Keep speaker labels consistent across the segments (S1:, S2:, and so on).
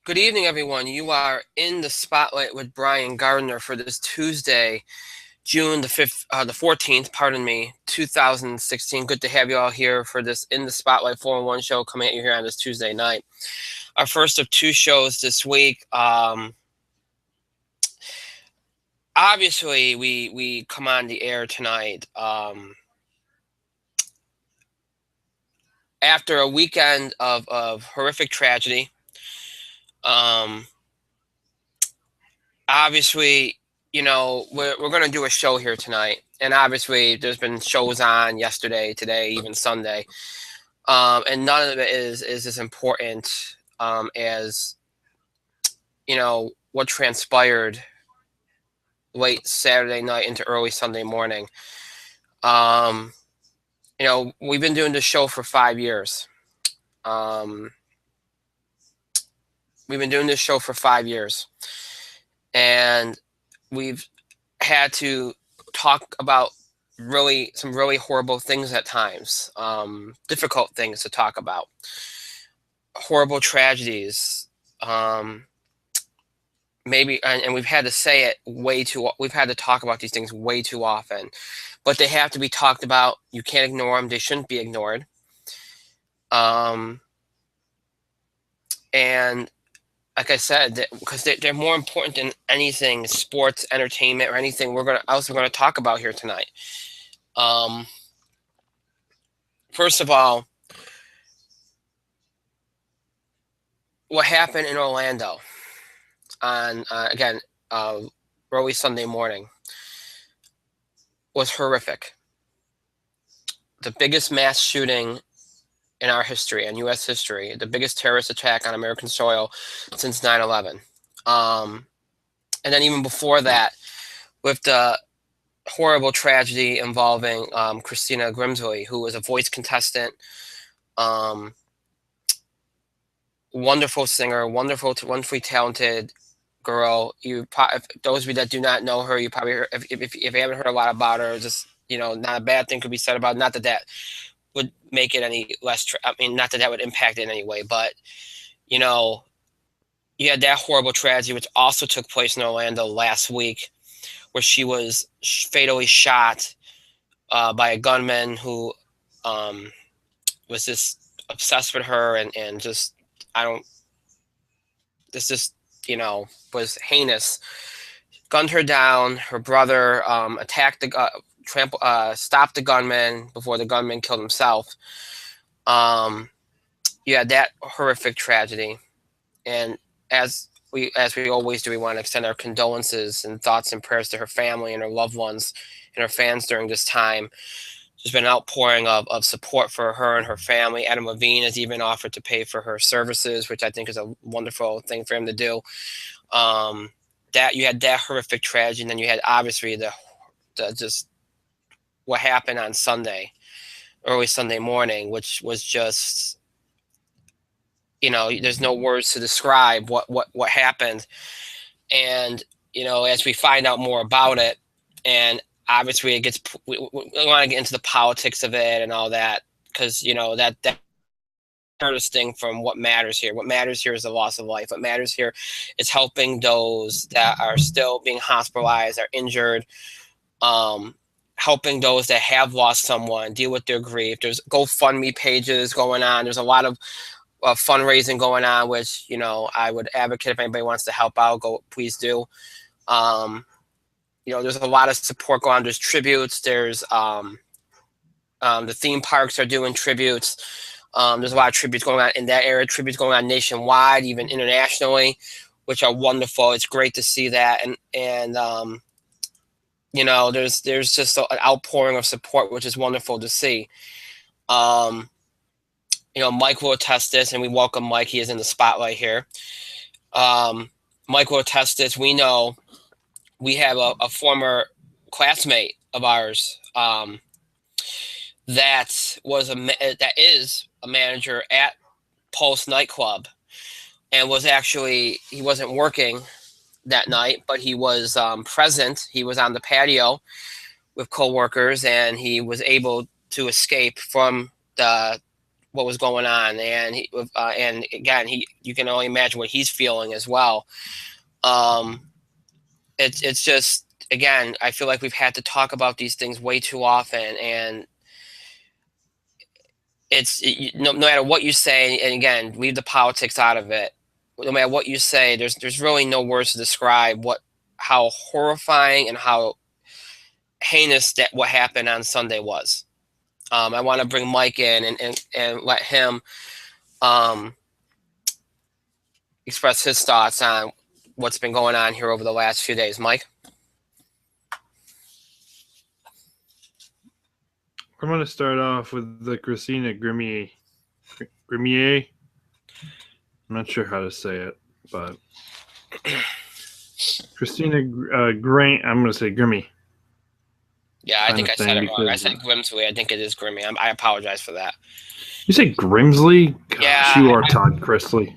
S1: Good evening, everyone. You are in the spotlight with Brian Gardner for this Tuesday, June the 14th, pardon me, 2016. Good to have you all here for this In the Spotlight 4-in-1 show coming at you here on this Tuesday night. Our first of two shows this week. Obviously, we come on the air tonight after a weekend of horrific tragedy. Obviously, we're going to do a show here tonight, and obviously there's been shows on yesterday, today, even Sunday, and none of it is as important as what transpired late Saturday night into early Sunday morning. um we've been doing this show for 5 years. um we've been doing this show for 5 years, and we've had to talk about some really horrible things at times, difficult things to talk about, horrible tragedies. Maybe, and we've had to say it we've had to talk about these things way too often, but they have to be talked about. You can't ignore them. They shouldn't be ignored. And like I said, because they're more important than anything, sports, entertainment, or anything we're gonna talk about here tonight. First of all, what happened in Orlando on again early Sunday morning was horrific. The biggest mass shooting in our history and U.S. history, the biggest terrorist attack on American soil since 9/11. And then even before that, with the horrible tragedy involving Christina Grimsley, who was a Voice contestant, wonderful singer, wonderfully talented girl. Those of you that do not know her, you probably if you haven't heard a lot about her, just not a bad thing could be said about it. Not that that would make it any less. I mean, not that that would impact it in any way, but you know, you had that horrible tragedy, which also took place in Orlando last week, where she was fatally shot by a gunman who was just obsessed with her and just I don't. This just was heinous. Gunned her down. Her brother attacked stopped the gunman before the gunman killed himself. You had that horrific tragedy, and as we always do, we want to extend our condolences and thoughts and prayers to her family and her loved ones and her fans during this time. There's been an outpouring of support for her and her family. Adam Levine has even offered to pay for her services, which I think is a wonderful thing for him to do. That you had that horrific tragedy, and then you had obviously the just what happened on Sunday, early Sunday morning, which was just there's no words to describe what happened. And as we find out more about it, and obviously we want to get into the politics of it and all that, because that furthest thing from what matters here. What matters here is the loss of life. What matters here is helping those that are still being hospitalized, are injured, helping those that have lost someone deal with their grief. There's GoFundMe pages going on. There's a lot of fundraising going on, which I would advocate if anybody wants to help out, please do. There's a lot of support going on. There's tributes. There's the theme parks are doing tributes. There's a lot of tributes going on in that area. Tributes going on nationwide, even internationally, which are wonderful. It's great to see that, and there's just an outpouring of support, which is wonderful to see. Mike will attest this, and we welcome Mike. He is in the spotlight here. Mike will attest this. We know we have a former classmate of ours that is a manager at Pulse nightclub, and he wasn't working that night, but he was present. He was on the patio with coworkers, and he was able to escape from the what was going on, and again, you can only imagine what he's feeling as well. Um, it's just, again, I feel like we've had to talk about these things way too often, and no matter what you say, and again, leave the politics out of it. No matter what you say, there's really no words to describe how horrifying and how heinous that what happened on Sunday was. I want to bring Mike in and let him um, express his thoughts on what's been going on here over the last few days. Mike?
S2: I'm going to start off with the Christina Grimier. Grimier? I'm not sure how to say it, but Christina Grain. I'm going to say Grimmy.
S1: Yeah, I think I said it wrong. I said Grimsley. I think it is Grimmy. I apologize for that.
S2: You say Grimsley? Gosh,
S1: yeah,
S2: you are Todd Chrisley.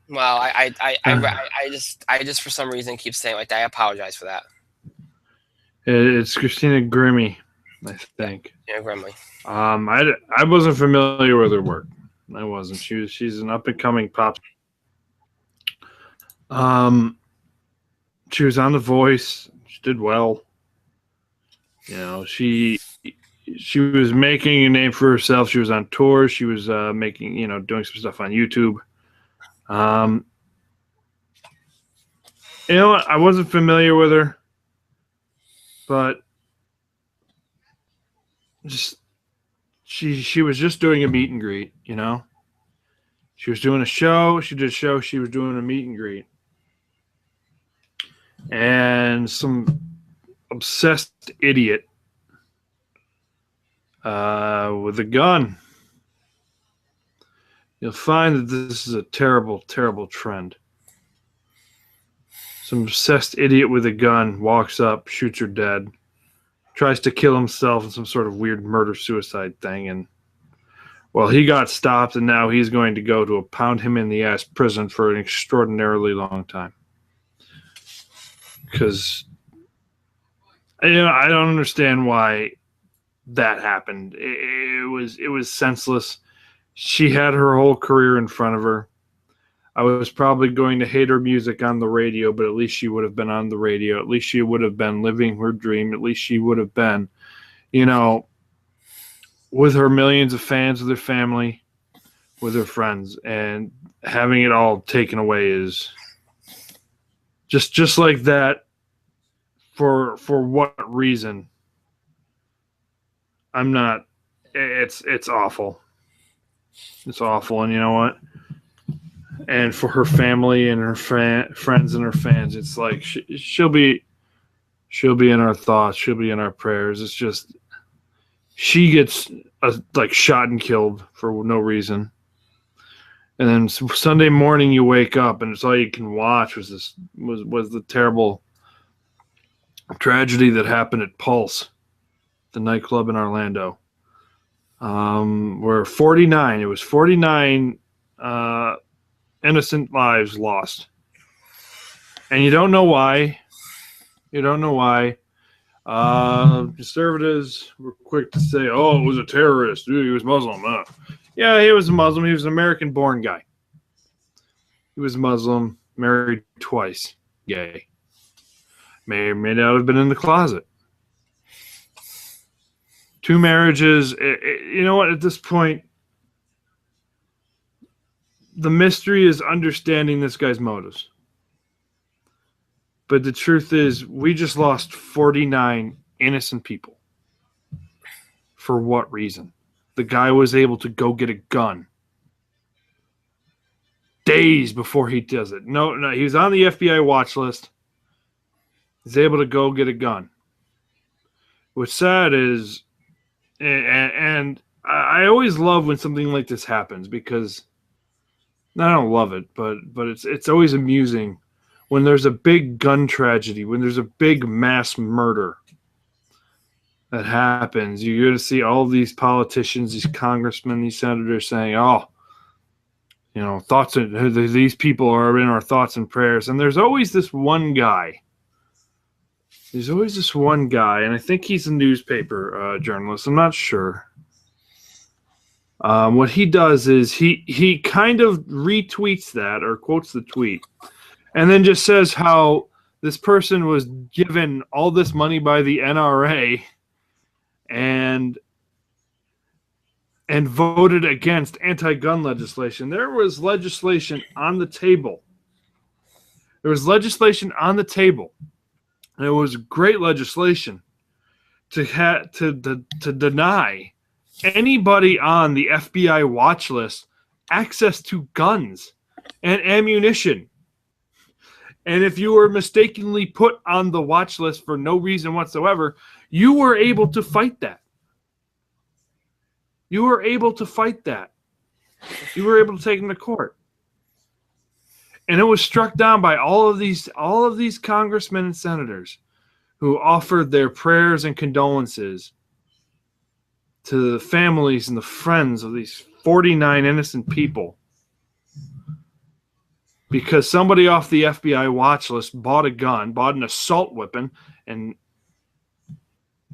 S1: Well, I just for some reason keep saying like that. I apologize for that.
S2: It's Christina Grimmy, I think.
S1: Yeah, Grimley.
S2: I wasn't familiar with her work. I wasn't. She's an up and coming pop. She was on The Voice. She did well. You know, she was making a name for herself. She was on tour. She was making, doing some stuff on YouTube. You know what? I wasn't familiar with her, but just she was just doing a meet and greet, you know? She was doing a show. She did a show. She was doing a meet and greet. And some obsessed idiot with a gun. You'll find that this is a terrible, terrible trend. Some obsessed idiot with a gun walks up, shoots her dead, tries to kill himself in some sort of weird murder-suicide thing, and, well, he got stopped, and now he's going to go to a pound-him-in-the-ass prison for an extraordinarily long time. Because, I don't understand why that happened. It was senseless. She had her whole career in front of her. I was probably going to hate her music on the radio, but at least she would have been on the radio. At least she would have been living her dream. At least she would have been, with her millions of fans, with her family, with her friends. And having it all taken away is just like that. For what reason? I'm not. It's awful. It's awful, and you know what? And for her family and her friends and her fans, it's like she'll be in our thoughts. She'll be in our prayers. It's just she gets shot and killed for no reason. And then Sunday morning you wake up and it's all you can watch was the terrible tragedy that happened at Pulse, the nightclub in Orlando. Where 49 innocent lives lost. And you don't know why. Conservatives were quick to say, oh, it was a terrorist. He was Muslim. Yeah, he was a Muslim. He was an American-born guy. He was Muslim, married twice, gay. May or may not have been in the closet. 2 marriages. You know what? At this point, the mystery is understanding this guy's motives. But the truth is, we just lost 49 innocent people. For what reason? The guy was able to go get a gun days before he does it. No, he was on the FBI watch list. He's able to go get a gun. What's sad is, and I always love when something like this happens because I don't love it, but it's always amusing when there's a big gun tragedy, when there's a big mass murder that happens. You're going to see all these politicians, these congressmen, these senators saying, oh, these people are in our thoughts and prayers. And there's always this one guy. And I think he's a newspaper journalist. I'm not sure. What he does is he kind of retweets that or quotes the tweet, and then just says how this person was given all this money by the NRA and voted against anti-gun legislation. There was legislation on the table. There was legislation on the table, and it was great legislation to deny anybody on the FBI watch list access to guns and ammunition. And if you were mistakenly put on the watch list for no reason whatsoever, you were able to fight that. You were able to fight that. You were able to take them to court. And it was struck down by all of these congressmen and senators who offered their prayers and condolences to the families and the friends of these 49 innocent people because somebody off the FBI watch list bought a gun, bought an assault weapon, and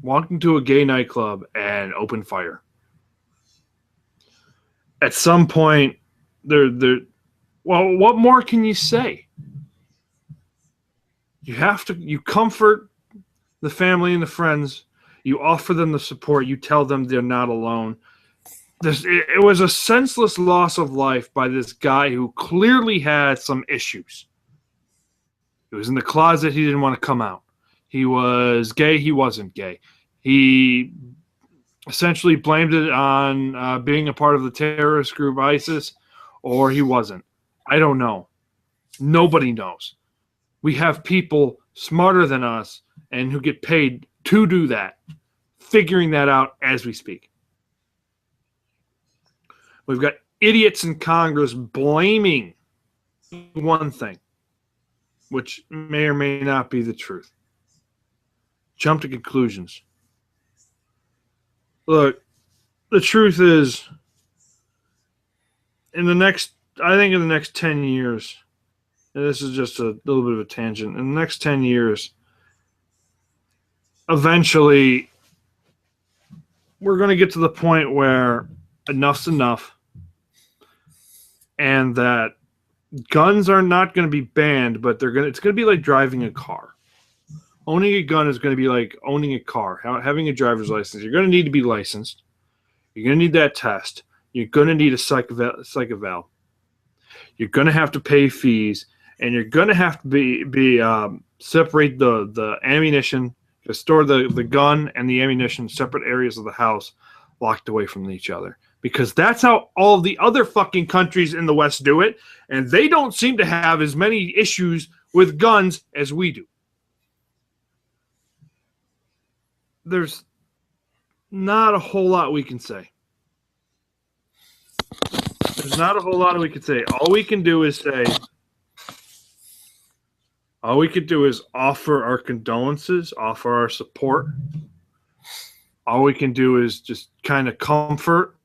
S2: walked into a gay nightclub and opened fire. At some point, well, what more can you say? You comfort the family and the friends. You offer them the support. You tell them they're not alone. It was a senseless loss of life by this guy who clearly had some issues. He was in the closet. He didn't want to come out. He was gay. He wasn't gay. He essentially blamed it on being a part of the terrorist group ISIS, or he wasn't. I don't know. Nobody knows. We have people smarter than us and who get paid to do that, figuring that out as we speak. We've got idiots in Congress blaming one thing, which may or may not be the truth. Jump to conclusions. Look, the truth is, I think in the next 10 years, and this is just a little bit of a tangent, in the next 10 years, eventually, we're going to get to the point where enough's enough, and that guns are not going to be banned, but it's going to be like driving a car. Owning a gun is going to be like owning a car, having a driver's license. You're going to need to be licensed. You're going to need that test. You're going to need a psych eval. You're going to have to pay fees, and you're going to have to be separate the ammunition, to store the gun and the ammunition in separate areas of the house, locked away from each other. Because that's how all the other fucking countries in the West do it, and they don't seem to have as many issues with guns as we do. There's not a whole lot we can say. There's not a whole lot we can say. All we can do is offer our condolences, offer our support. All we can do is just kind of comfort.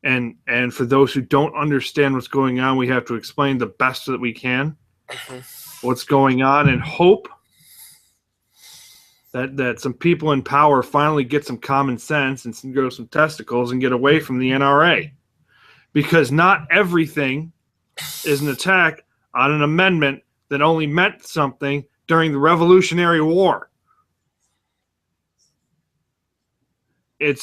S2: And for those who don't understand what's going on, we have to explain the best that we can what's going on, and hope that some people in power finally get some common sense and grow some testicles and get away from the NRA. Because not everything is an attack on an amendment that only meant something during the Revolutionary War. It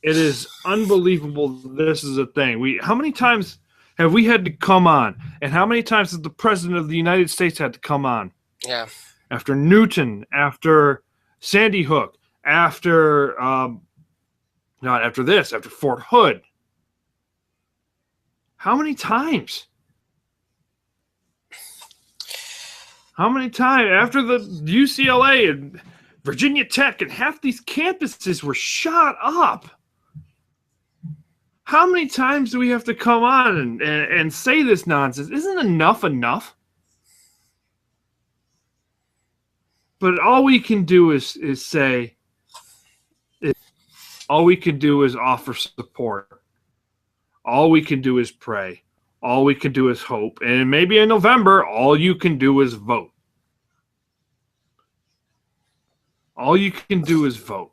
S2: is unbelievable this is a thing. How many times have we had to come on? And how many times has the President of the United States had to come on?
S1: Yeah.
S2: After Newton, after Sandy Hook, after Fort Hood. How many times? How many times? After the UCLA and Virginia Tech and half these campuses were shot up. How many times do we have to come on and say this nonsense? Isn't enough? But all we can do is all we can do is offer support. All we can do is pray. All we can do is hope. And maybe in November, all you can do is vote. All you can do is vote.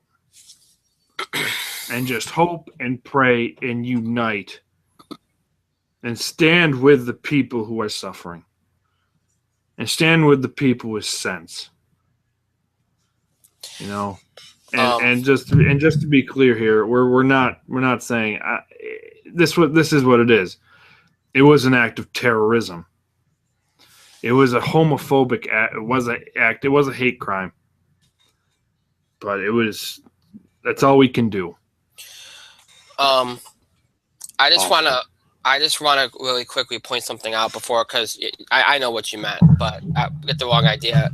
S2: and just hope and pray and unite and stand with the people who are suffering and stand with the people with sense. You know,
S1: Um,
S2: and just to be clear here, we're not saying this is what it is. It was an act of terrorism. It was a homophobic act. It was an act. It was a hate crime. But it was. That's all we can do.
S1: um, I just
S2: Awful.
S1: wanna really quickly point something out before, because I know what you meant, but I get the wrong idea.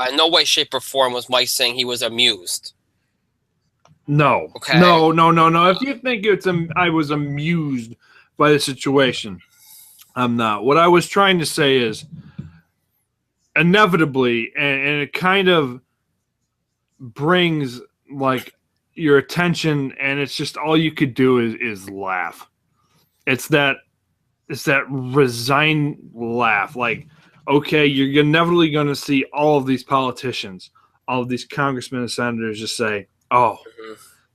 S1: In no way, shape, or form was Mike saying he was amused.
S2: No,
S1: Okay.
S2: no. If you think I was amused by the situation, I'm not. What I was trying to say is, inevitably, and it kind of brings like your attention, and it's just all you could do is laugh. It's that resigned laugh. Like, okay, you're inevitably going to see all of these politicians, all of these congressmen and senators just say, "Oh,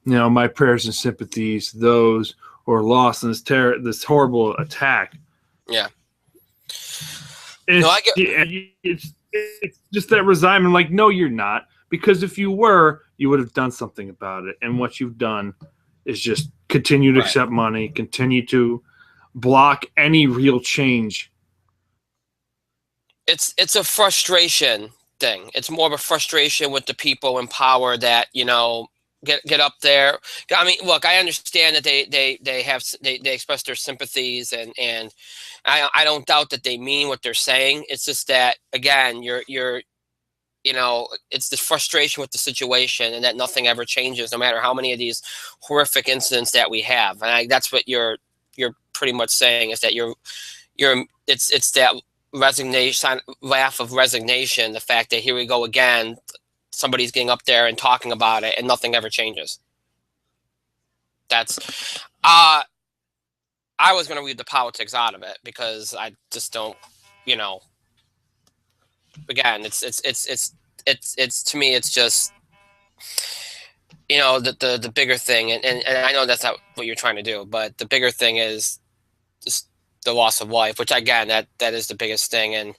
S2: my prayers and sympathies to those who are lost in this horrible attack."
S1: Yeah.
S2: No, I get. It's just that resignment. Like, no, you're not, because if you were, you would have done something about it. And what you've done is just continue to accept money, continue to block any real change.
S1: It's a frustration thing. It's more of a frustration with the people in power that, get up there. I mean, look, I understand that they express their sympathies, and I don't doubt that they mean what they're saying. It's just that, again, it's the frustration with the situation, and that nothing ever changes, no matter how many of these horrific incidents that we have. And that's what you're pretty much saying, is that it's that resignation, laugh of resignation, the fact that here we go again, somebody's getting up there and talking about it, and nothing ever changes. That's I was going to leave the politics out of it, because I just don't, again, it's to me, it's just, the bigger thing, and I know that's not what you're trying to do, but the bigger thing is just the loss of life, which, again, that is the biggest thing. And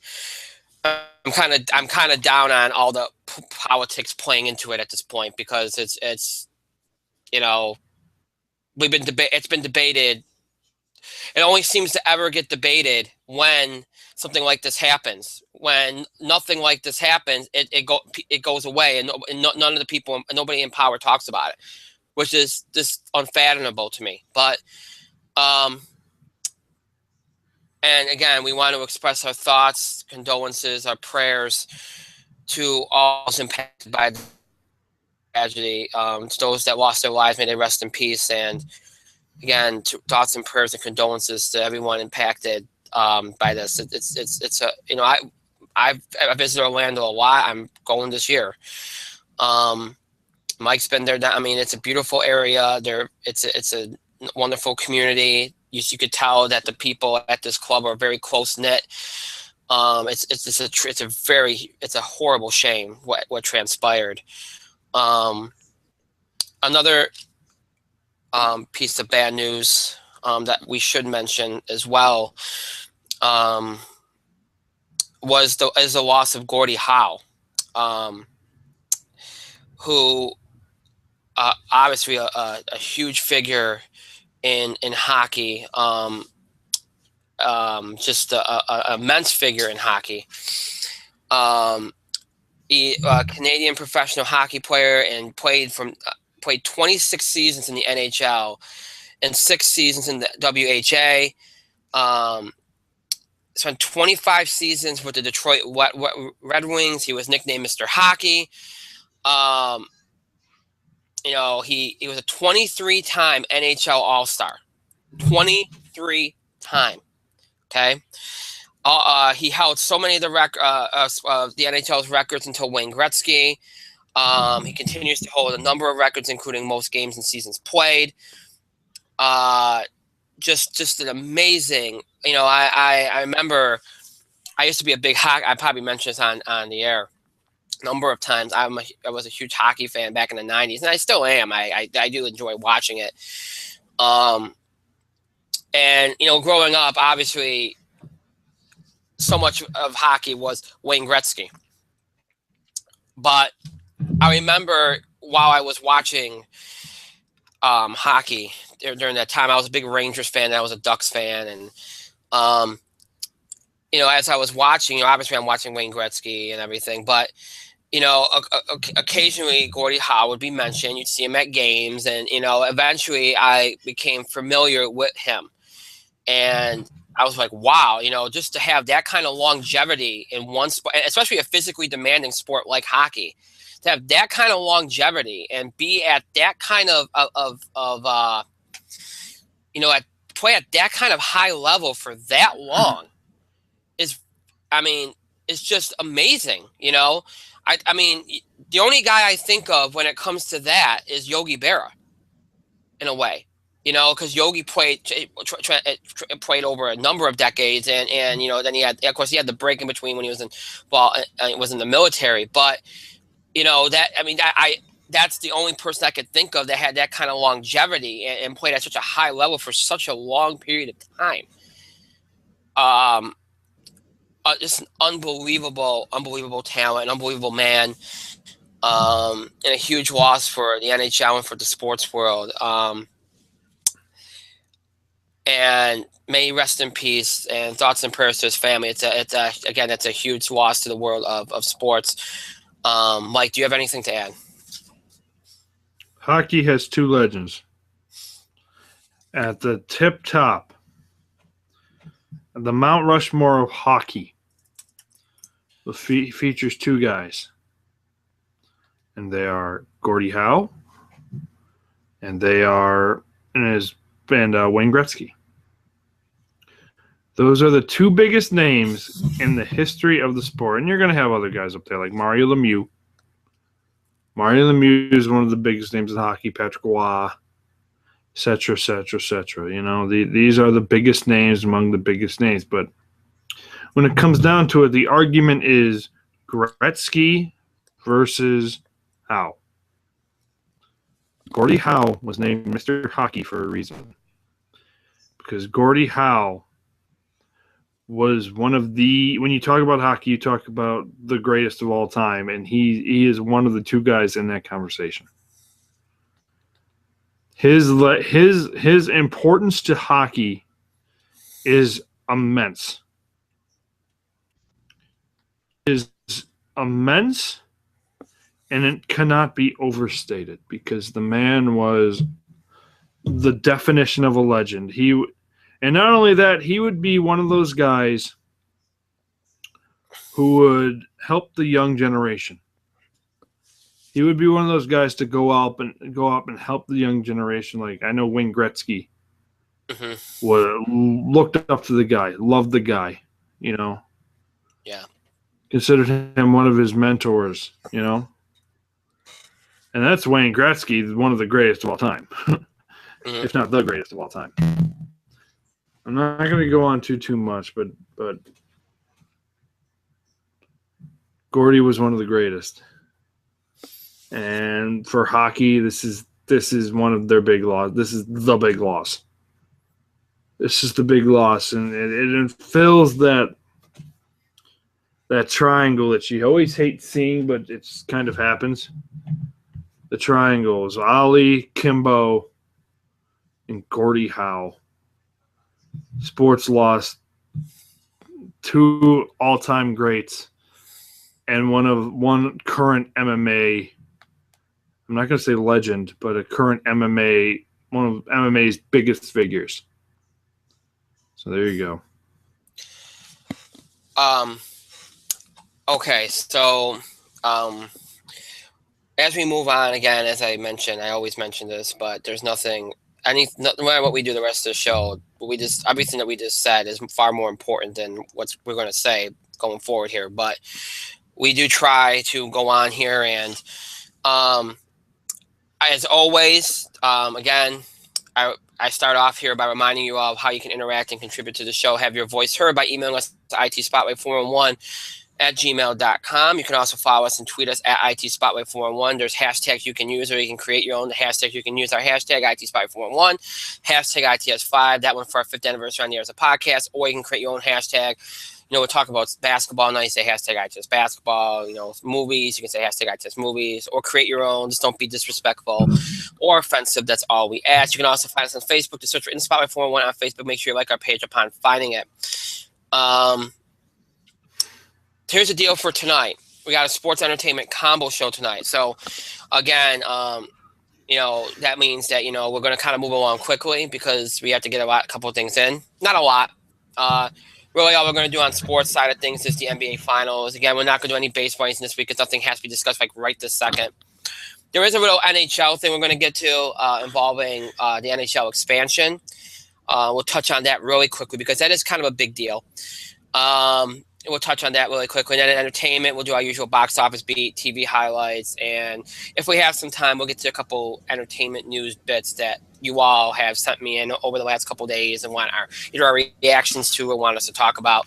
S1: I'm kind of down on all the politics playing into it at this point, because it's it's been debated. It only seems to ever get debated when something like this happens. When nothing like this happens, it goes away, and none of the people, nobody in power talks about it, which is just unfathomable to me. But and again, we want to express our thoughts, condolences, our prayers to all those impacted by the tragedy. To those that lost their lives, may they rest in peace. And again, thoughts and prayers and condolences to everyone impacted by this. It's a I visited Orlando a lot. I'm going this year. Mike's been there. I mean, it's a beautiful area. It's a wonderful community. You could tell that the people at this club are very close knit. It's a horrible shame what transpired. Another piece of bad news that we should mention as well is the loss of Gordie Howe, who obviously a huge figure in hockey, just a immense figure in hockey. He Canadian professional hockey player, and played 26 seasons in the NHL and 6 seasons in the WHA. Spent 25 seasons with the Detroit Red Wings. He was nicknamed Mr. Hockey. He was a 23-time NHL All-Star. 23-time. Okay. He held so many of the NHL's records until Wayne Gretzky. He continues to hold a number of records, including most games and seasons played. Just an amazing. I remember I used to be a big hockey. I probably mentioned this on the air. number of times. I was a huge hockey fan back in the '90s, and I still am. I do enjoy watching it. Um, and growing up, obviously, so much of hockey was Wayne Gretzky. But I remember while I was watching hockey during that time, I was a big Rangers fan. I was a Ducks fan, and um, as I was watching, obviously I'm watching Wayne Gretzky and everything, but occasionally Gordie Howe would be mentioned. You'd see him at games, and eventually I became familiar with him, and I was like, wow, just to have that kind of longevity in one sport, especially a physically demanding sport like hockey, to have that kind of longevity and be at that kind of at play at that kind of high level for that long is, I mean, it's just amazing. I mean, the only guy I think of when it comes to that is Yogi Berra, in a way. Because Yogi played over a number of decades, and then of course he had the break in between when he was in the military. But that's the only person I could think of that had that kind of longevity and played at such a high level for such a long period of time. Just an unbelievable talent, an unbelievable man, and a huge loss for the NHL and for the sports world. And may he rest in peace, and thoughts and prayers to his family. It's a huge loss to the world of sports. Mike, do you have anything to add?
S2: Hockey has two legends. At the tip top, the Mount Rushmore of hockey features two guys, and they are Gordie Howe, and Wayne Gretzky. Those are the two biggest names in the history of the sport. And you're going to have other guys up there like Mario Lemieux. Mario Lemieux is one of the biggest names in hockey, Patrick Roy, et cetera, et cetera, et cetera. These are the biggest names among the biggest names. But when it comes down to it, the argument is Gretzky versus Howe. Gordie Howe was named Mr. Hockey for a reason. Because Gordie Howe was one of when you talk about hockey, you talk about the greatest of all time, and he is one of the two guys in that conversation. His importance to hockey is immense. Is immense, and it cannot be overstated because the man was the definition of a legend. And not only that, he would be one of those guys who would help the young generation. He would be one of those guys to go up and help the young generation. Like I know Wayne Gretzky looked up to the guy, loved the guy,
S1: Yeah.
S2: Considered him one of his mentors, And that's Wayne Gretzky, one of the greatest of all time, if not the greatest of all time. I'm not going to go on too much, but Gordie was one of the greatest. And for hockey, this is one of their big loss. This is the big loss. This is the big loss, and it fills that triangle that you always hate seeing, but it kind of happens. The triangle is Ali, Kimbo, and Gordie Howe. Sports lost two all-time greats and one current MMA. I'm not going to say legend, but a current MMA, one of MMA's biggest figures. So there you go.
S1: Okay, so as we move on, again, as I mentioned, I always mention this, but there's no matter what we do the rest of the show, everything that we just said is far more important than what we're going to say going forward here. But we do try to go on here, and as always, again, I start off here by reminding you of how you can interact and contribute to the show. Have your voice heard by emailing us to itspotlight411 at gmail.com. You can also follow us and tweet us at IT Spotlight 411. There's hashtags you can use, or you can create your own hashtags. You can use our hashtag IT Spotlight 411, hashtag ITS5, that one for our 5th anniversary on the air as a podcast, or you can create your own hashtag. We'll talk about basketball. Now you say hashtag ITS basketball. Movies, you can say hashtag ITS movies, or create your own. Just don't be disrespectful or offensive. That's all we ask. You can also find us on Facebook. To search for In Spotlight 411 on Facebook. Make sure you like our page upon finding it. Here's the deal for tonight. We got a sports entertainment combo show tonight. So, again, that means that, we're going to kind of move along quickly because we have to get a couple of things in. Not a lot. Really, all we're going to do on sports side of things is the NBA Finals. Again, we're not going to do any baseball this week because nothing has to be discussed right this second. There is a little NHL thing we're going to get to involving the NHL expansion. We'll touch on that really quickly because that is kind of a big deal. We'll touch on that really quickly. And then in entertainment, we'll do our usual box office beat, TV highlights. And if we have some time, we'll get to a couple entertainment news bits that you all have sent me in over the last couple of days and want our reactions to or want us to talk about.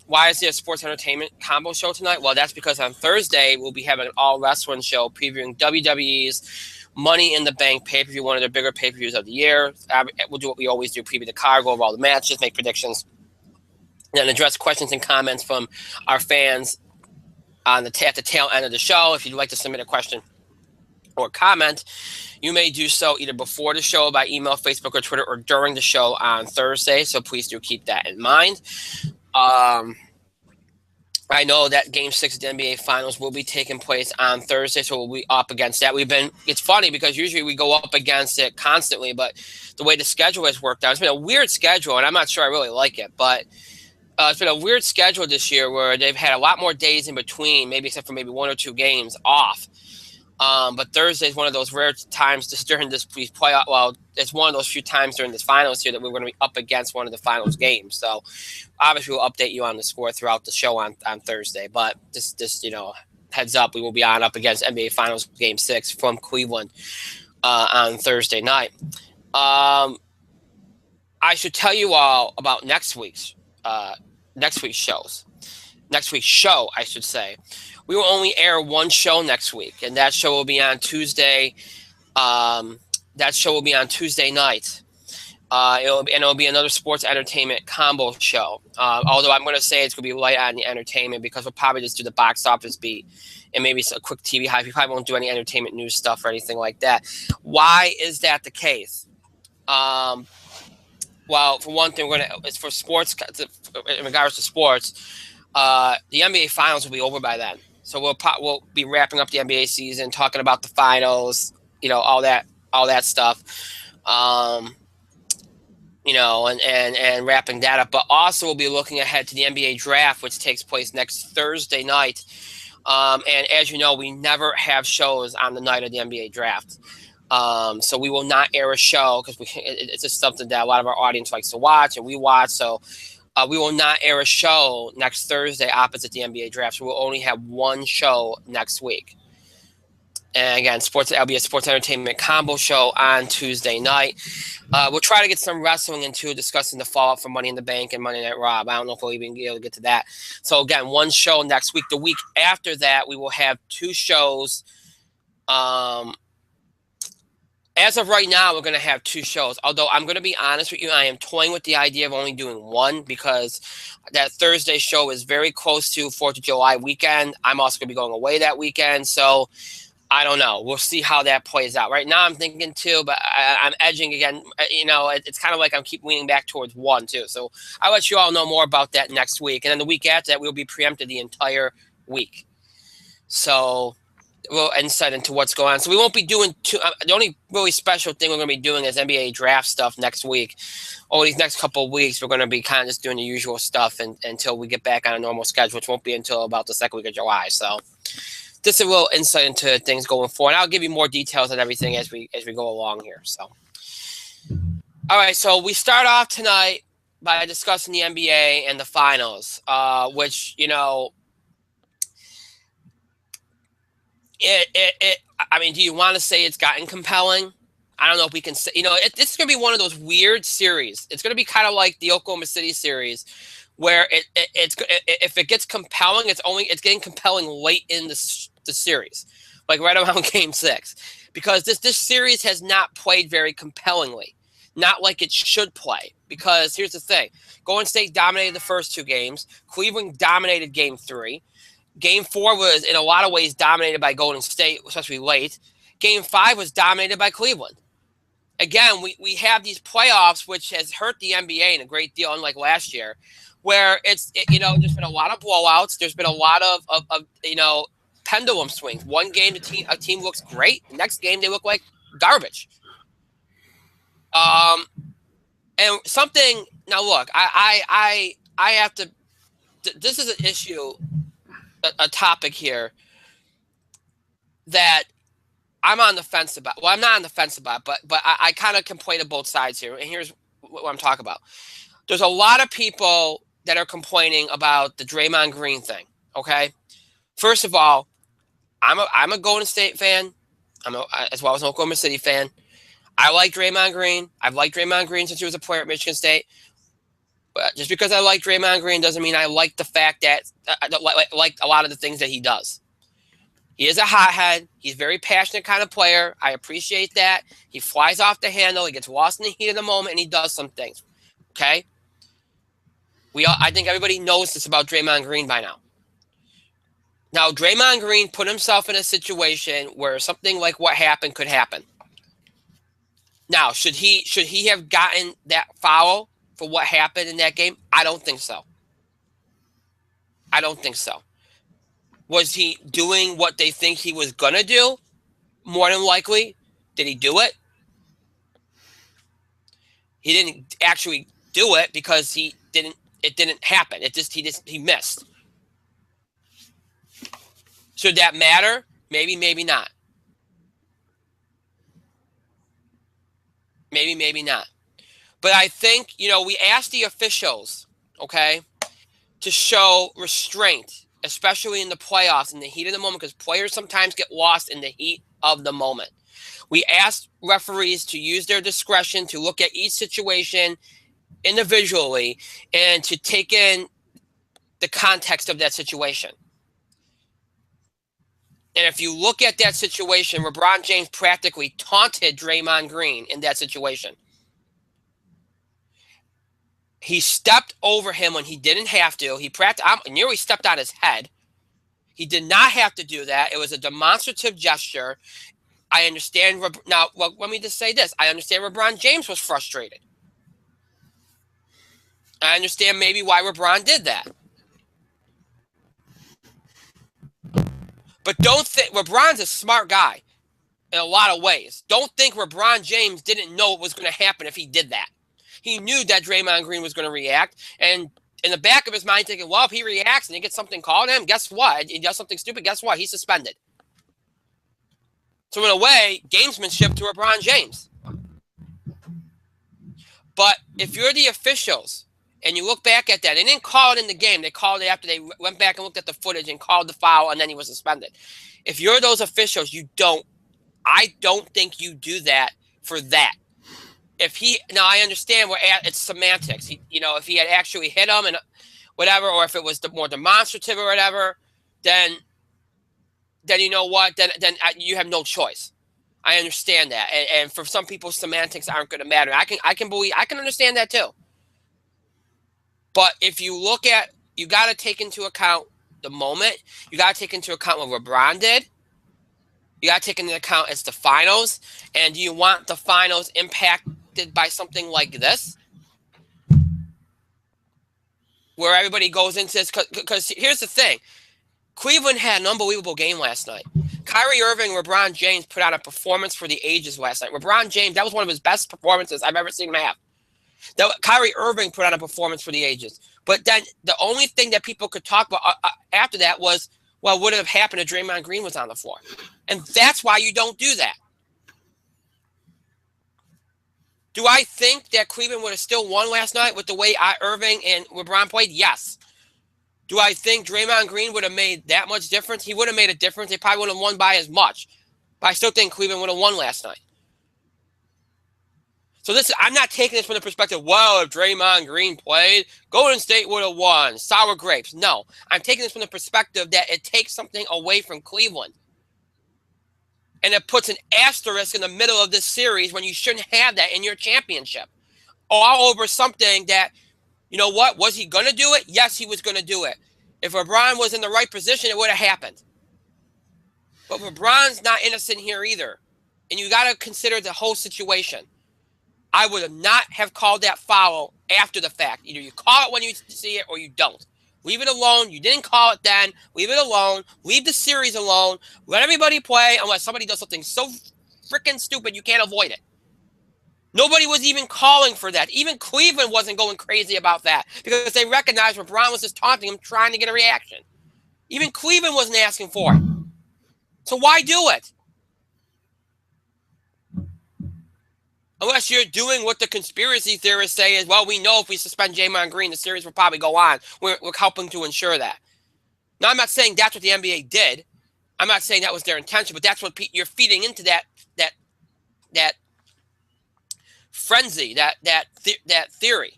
S1: Why is there a sports entertainment combo show tonight? Well, that's because on Thursday, we'll be having an all-wrestling show previewing WWE's Money in the Bank pay-per-view, one of their bigger pay-per-views of the year. We'll do what we always do, preview the card, go over all the matches, make predictions, and address questions and comments from our fans at the tail end of the show. If you'd like to submit a question or comment, you may do so either before the show by email, Facebook, or Twitter, or during the show on Thursday. So please do keep that in mind. I know that Game 6 of the NBA Finals will be taking place on Thursday, so we'll be up against that. It's funny because usually we go up against it constantly, but the way the schedule has worked out, it's been a weird schedule, and I'm not sure I really like it, but it's been a weird schedule this year where they've had a lot more days in between, maybe except for maybe 1 or 2 games off. But Thursday is one of those rare times during this playoff. Well, it's one of those few times during this finals here that we're going to be up against one of the finals games. So obviously we'll update you on the score throughout the show on Thursday. But just heads up, we will be up against NBA Finals Game 6 from Cleveland on Thursday night. I should tell you all about next week's shows. Next week's show, I should say. We will only air one show next week, and that show will be on Tuesday. That show will be on Tuesday night. It'll be another sports entertainment combo show. Although I'm going to say it's going to be light on the entertainment because we'll probably just do the box office beat and maybe a quick TV hype. We probably won't do any entertainment news stuff or anything like that. Why is that the case? Well, for one thing, it's for sports. In regards to sports, the NBA Finals will be over by then. So we'll be wrapping up the NBA season, talking about the finals, all that stuff, and wrapping that up. But also we'll be looking ahead to the NBA draft, which takes place next Thursday night. And as you know, we never have shows on the night of the NBA draft. So we will not air a show because it's just something that a lot of our audience likes to watch and we watch. So we will not air a show next Thursday opposite the NBA draft. So we'll only have one show next week. And again, that'll be a sports entertainment combo show on Tuesday night. We'll try to get some wrestling into discussing the fallout from Money in the Bank and Monday Night Raw. I don't know if we'll even be able to get to that. So again, one show next week. The week after that, we will have 2 shows. As of right now, we're going to have 2 shows. Although I'm going to be honest with you, I am toying with the idea of only doing one because that Thursday show is very close to 4th of July weekend. I'm also going to be going away that weekend. So I don't know. We'll see how that plays out. Right now I'm thinking 2, but I'm edging again. It's kind of like I'm keep leaning back towards 1 too. So I'll let you all know more about that next week. And then the week after that, we'll be preempted the entire week. So little insight into what's going on. So we won't be doing the only really special thing we're going to be doing is NBA draft stuff next week. Over these next couple of weeks, we're going to be kind of just doing the usual stuff until we get back on a normal schedule, which won't be until about the 2nd week of July. So just a little insight into things going forward. I'll give you more details on everything as we go along here. So, all right. So we start off tonight by discussing the NBA and the finals, which, I mean, do you want to say it's gotten compelling? I don't know if we can say, this is going to be one of those weird series. It's going to be kind of like the Oklahoma City series where if it gets compelling, it's getting compelling late in the series, like right around Game 6, because this series has not played very compellingly, not like it should play. Because here's the thing: Golden State dominated the first 2 games. Cleveland dominated Game 3. Game 4 was in a lot of ways dominated by Golden State, especially late. Game 5 was dominated by Cleveland. Again, we have these playoffs, which has hurt the NBA in a great deal, unlike last year, where there's been a lot of blowouts. There's been a lot of pendulum swings. One game a team looks great. The next game they look like garbage. And something now. Look, I have to. This is an issue, a topic here that I'm on the fence about. Well, I'm not on the fence about, but I kind of can play to both sides here. And here's what I'm talking about. There's a lot of people that are complaining about the Draymond Green thing. Okay, first of all, I'm a Golden State fan. As well as an Oklahoma City fan. I like Draymond Green. I've liked Draymond Green since he was a player at Michigan State. But just because I like Draymond Green doesn't mean I like the fact that like a lot of the things that he does. He is a hothead. He's a very passionate kind of player. I appreciate that. He flies off the handle. He gets lost in the heat of the moment, and he does some things. Okay? I think everybody knows this about Draymond Green by now. Now, Draymond Green put himself in a situation where something like what happened could happen. Now, should he have gotten that foul for what happened in that game? I don't think so. I don't think so. Was he doing what they think he was going to do? More than likely. Did he do it? He didn't actually do it because it didn't happen. He missed. Should that matter? Maybe, maybe not. Maybe, maybe not. But I think, we asked the officials, okay, to show restraint, especially in the playoffs, in the heat of the moment, because players sometimes get lost in the heat of the moment. We asked referees to use their discretion to look at each situation individually and to take in the context of that situation. And if you look at that situation, LeBron James practically taunted Draymond Green in that situation. He stepped over him when he didn't have to. He nearly stepped on his head. He did not have to do that. It was a demonstrative gesture. I understand. Now, let me just say this. I understand LeBron James was frustrated. I understand maybe why LeBron did that. But don't think LeBron's a smart guy in a lot of ways. Don't think LeBron James didn't know what was going to happen if he did that. He knew that Draymond Green was going to react. And in the back of his mind thinking, well, if he reacts and he gets something called him, guess what? He does something stupid, guess what? He's suspended. So in a way, gamesmanship to LeBron James. But if you're the officials and you look back at that, they didn't call it in the game. They called it after they went back and looked at the footage and called the foul, and then he was suspended. If you're those officials, I don't think you do that for that. Now I understand it's semantics. If he had actually hit him and whatever, or if it was more demonstrative or whatever, then you know what? Then you have no choice. I understand that, and for some people, semantics aren't going to matter. I can understand that too. But if you look at, you got to take into account the moment. You got to take into account what LeBron did. You got to take into account it's the finals, and do you want the finals impacted by something like this, where everybody goes into this? Because here's the thing: Cleveland had an unbelievable game last night. Kyrie Irving, LeBron James put out a performance for the ages last night. LeBron James, that was one of his best performances I've ever seen him have. Kyrie Irving put out a performance for the ages. But then the only thing that people could talk about after that was, well, what would have happened if Draymond Green was on the floor? And that's why you don't do that. Do I think that Cleveland would have still won last night with the way Irving and LeBron played? Yes. Do I think Draymond Green would have made that much difference? He would have made a difference. They probably wouldn't have won by as much. But I still think Cleveland would have won last night. So this, I'm not taking this from the perspective, well, if Draymond Green played, Golden State would have won. Sour grapes. No, I'm taking this from the perspective that it takes something away from Cleveland. And it puts an asterisk in the middle of this series when you shouldn't have that in your championship. All over something that, you know what, was he going to do it? Yes, he was going to do it. If LeBron was in the right position, it would have happened. But LeBron's not innocent here either. And you got to consider the whole situation. I would not have called that foul after the fact. Either you call it when you see it or you don't. Leave it alone. You didn't call it then. Leave it alone. Leave the series alone. Let everybody play unless somebody does something so freaking stupid you can't avoid it. Nobody was even calling for that. Even Cleveland wasn't going crazy about that because they recognized LeBron was just taunting him, trying to get a reaction. Even Cleveland wasn't asking for it. So why do it? Unless you're doing what the conspiracy theorists say is, well, we know if we suspend Draymond Green, the series will probably go on. We're helping to ensure that. Now, I'm not saying that's what the NBA did. I'm not saying that was their intention, but that's what you're feeding into that frenzy, that theory.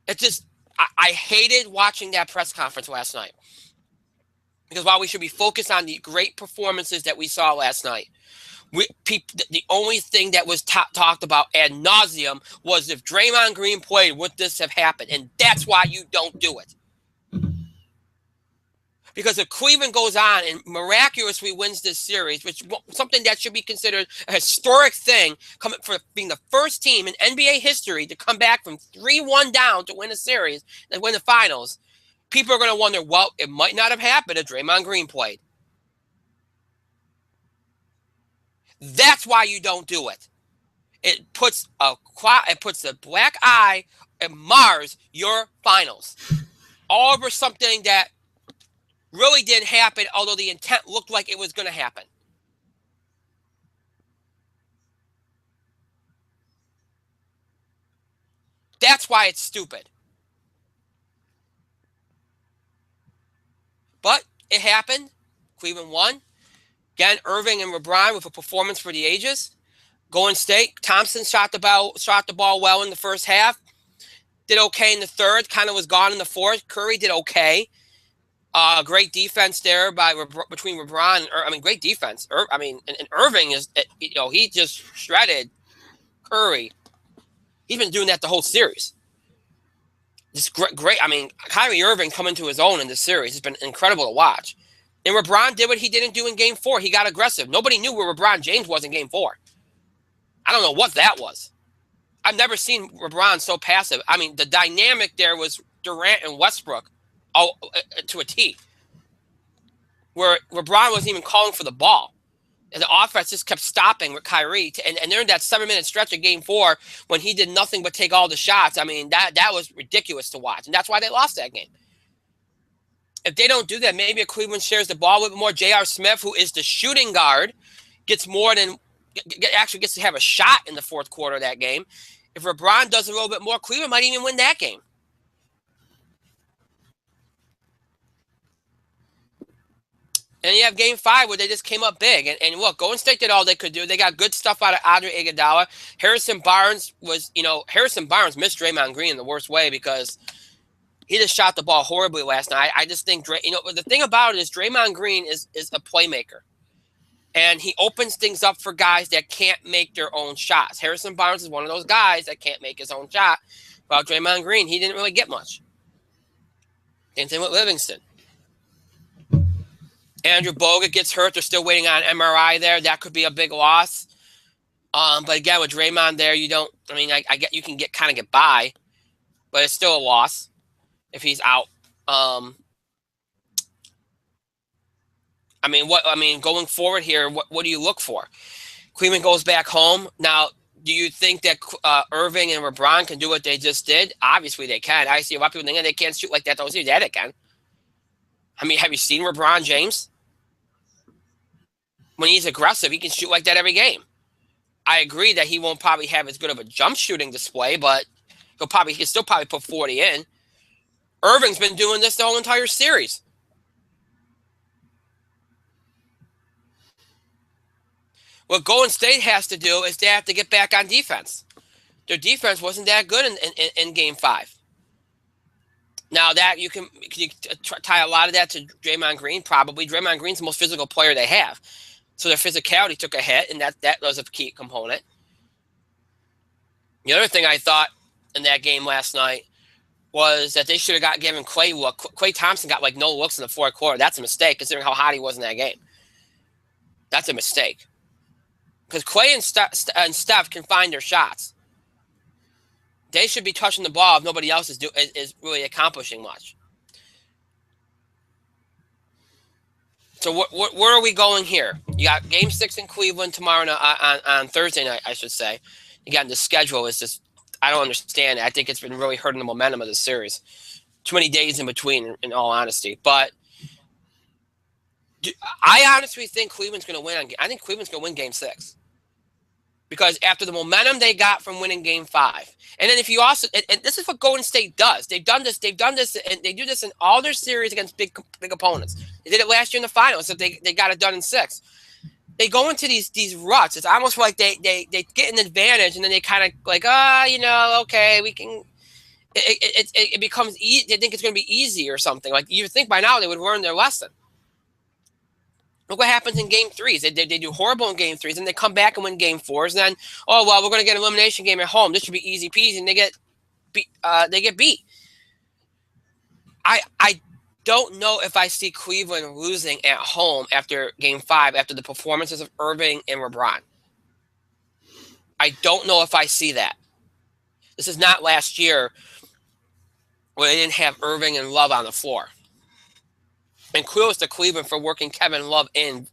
S1: It just, I hated watching that press conference last night. Because while we should be focused on the great performances that we saw last night, the only thing that was talked about ad nauseum was if Draymond Green played, would this have happened? And that's why you don't do it. Because if Cleveland goes on and miraculously wins this series, which is something that should be considered a historic thing, coming for being the first team in NBA history to come back from 3-1 down to win a series and win the finals, people are going to wonder, well, it might not have happened if Draymond Green played. That's why you don't do it. It puts a black eye and mars your finals all over something that really didn't happen, although the intent looked like it was going to happen. That's why it's stupid. But it happened. Cleveland won. Again, Irving and LeBron with a performance for the ages. Golden State, Thompson shot the ball well in the first half. Did okay in the third. Kind of was gone in the fourth. Curry did okay. Great defense there between LeBron. Great defense. And Irving is, he just shredded Curry. He's been doing that the whole series. Just great. Kyrie Irving coming to his own in this series has been incredible to watch. And LeBron did what he didn't do in Game 4. He got aggressive. Nobody knew where LeBron James was in Game 4. I don't know what that was. I've never seen LeBron so passive. The dynamic there was Durant and Westbrook to a T, where LeBron wasn't even calling for the ball. And the offense just kept stopping with Kyrie. And they're in that 7-minute stretch of Game 4 when he did nothing but take all the shots. That was ridiculous to watch. And that's why they lost that game. If they don't do that, maybe if Cleveland shares the ball a little bit more, J.R. Smith, who is the shooting guard, actually gets to have a shot in the fourth quarter of that game. If LeBron does a little bit more, Cleveland might even win that game. And you have Game 5 where they just came up big. And look, Golden State did all they could do. They got good stuff out of Andre Iguodala. Harrison Barnes missed Draymond Green in the worst way because he just shot the ball horribly last night. I just think, the thing about it is Draymond Green is a playmaker. And he opens things up for guys that can't make their own shots. Harrison Barnes is one of those guys that can't make his own shot. While Draymond Green, he didn't really get much. Same thing with Livingston. Andrew Bogut gets hurt. They're still waiting on MRI there. That could be a big loss. But again, with Draymond there, you don't. I get you can get by, but it's still a loss if he's out. Going forward here, what do you look for? Cleveland goes back home. Now, do you think that Irving and LeBron can do what they just did? Obviously, they can. I see a lot of people thinking they can't shoot like that. Don't see that they can. Have you seen LeBron James? When he's aggressive, he can shoot like that every game. I agree that he won't probably have as good of a jump shooting display, but he can still probably put 40 in. Irving's been doing this the whole entire series. What Golden State has to do is they have to get back on defense. Their defense wasn't that good in Game 5. Now that you can tie a lot of that to Draymond Green. Probably Draymond Green's the most physical player they have, so their physicality took a hit, and that was a key component. The other thing I thought in that game last night was that they should have given Klay look. Klay Thompson got like no looks in the fourth quarter. That's a mistake considering how hot he was in that game. That's a mistake because Klay and Steph can find their shots. They should be touching the ball if nobody else is really accomplishing much. So where are we going here? You got Game 6 in Cleveland tomorrow on Thursday night, I should say. Again, the schedule is just, I don't understand it. I think it's been really hurting the momentum of the series. Too many days in between, in all honesty. But I honestly think Cleveland's going to win. I think Cleveland's going to win Game 6. Because after the momentum they got from winning Game 5, and then if you also, and this is what Golden State does. They've done this, and they do this in all their series against big opponents. They did it last year in the finals, so they got it done in 6. They go into these ruts. It's almost like they get an advantage, and then they kind of like, okay, we can. It becomes easy. They think it's going to be easy or something. Like you think by now they would learn their lesson. Look what happens in Game 3s. They do horrible in Game 3s, and they come back and win Game 4s. And then, we're going to get an elimination game at home. This should be easy peasy, and they get beat. I don't know if I see Cleveland losing at home after Game 5, after the performances of Irving and LeBron. I don't know if I see that. This is not last year where they didn't have Irving and Love on the floor. And kudos to Cleveland for working Kevin Love in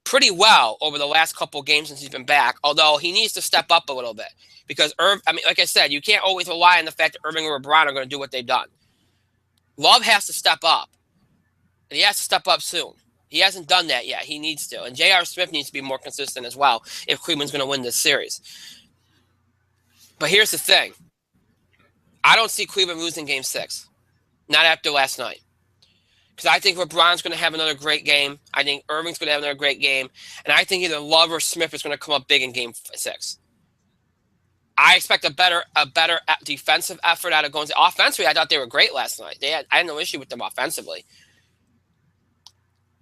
S1: pretty well over the last couple of games since he's been back, although he needs to step up a little bit. Because, like I said, you can't always rely on the fact that Irving or LeBron are going to do what they've done. Love has to step up, and he has to step up soon. He hasn't done that yet. He needs to. And J.R. Smith needs to be more consistent as well if Cleveland's going to win this series. But here's the thing. I don't see Cleveland losing Game 6. Not after last night. Because I think LeBron's going to have another great game. I think Irving's going to have another great game. And I think either Love or Smith is going to come up big in Game 6. I expect a better defensive effort out of Golden State. Offensively, I thought they were great last night. I had no issue with them offensively.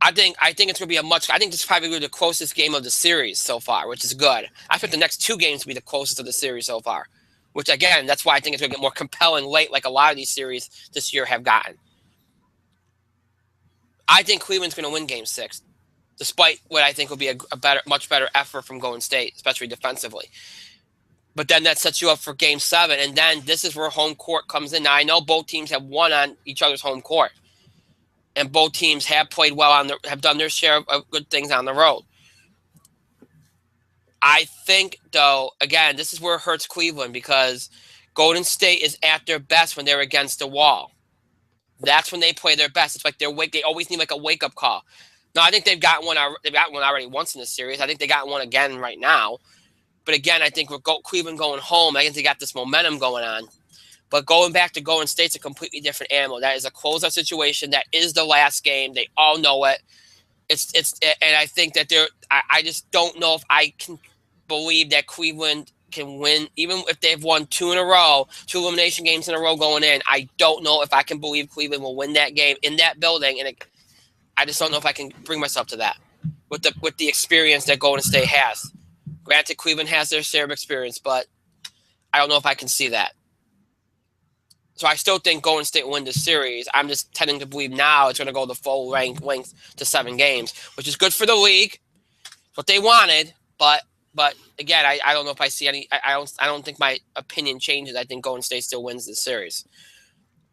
S1: I think it's going to be I think this is probably the closest game of the series so far, which is good. I expect the next 2 games to be the closest of the series so far. Which, again, that's why I think it's going to get more compelling late, like a lot of these series this year have gotten. I think Cleveland's going to win Game 6, despite what I think will be a much better effort from Golden State, especially defensively. But then that sets you up for Game 7, and then this is where home court comes in. Now, I know both teams have won on each other's home court, and both teams have played well have done their share of good things on the road. I think, though, again, this is where it hurts Cleveland because Golden State is at their best when they're against the wall. That's when they play their best. It's like they always need like a wake-up call. No, I think they've got one already once in this series. I think they got one again right now. But again, I think with Cleveland going home, I think they got this momentum going on. But going back to Golden State's a completely different animal. That is a closeout situation. That is the last game. They all know it. And I think that I just don't know if I can believe that Cleveland can win, even if they've won 2 in a row, 2 elimination games in a row going in. I don't know if I can believe Cleveland will win that game in that building, and I just don't know if I can bring myself to that with the experience that Golden State has. Granted, Cleveland has their share of experience, but I don't know if I can see that. So I still think Golden State will win this series. I'm just tending to believe now it's going to go the full length to 7 games, which is good for the league. It's what they wanted, but again, I don't know if I see any. I don't think my opinion changes. I think Golden State still wins this series.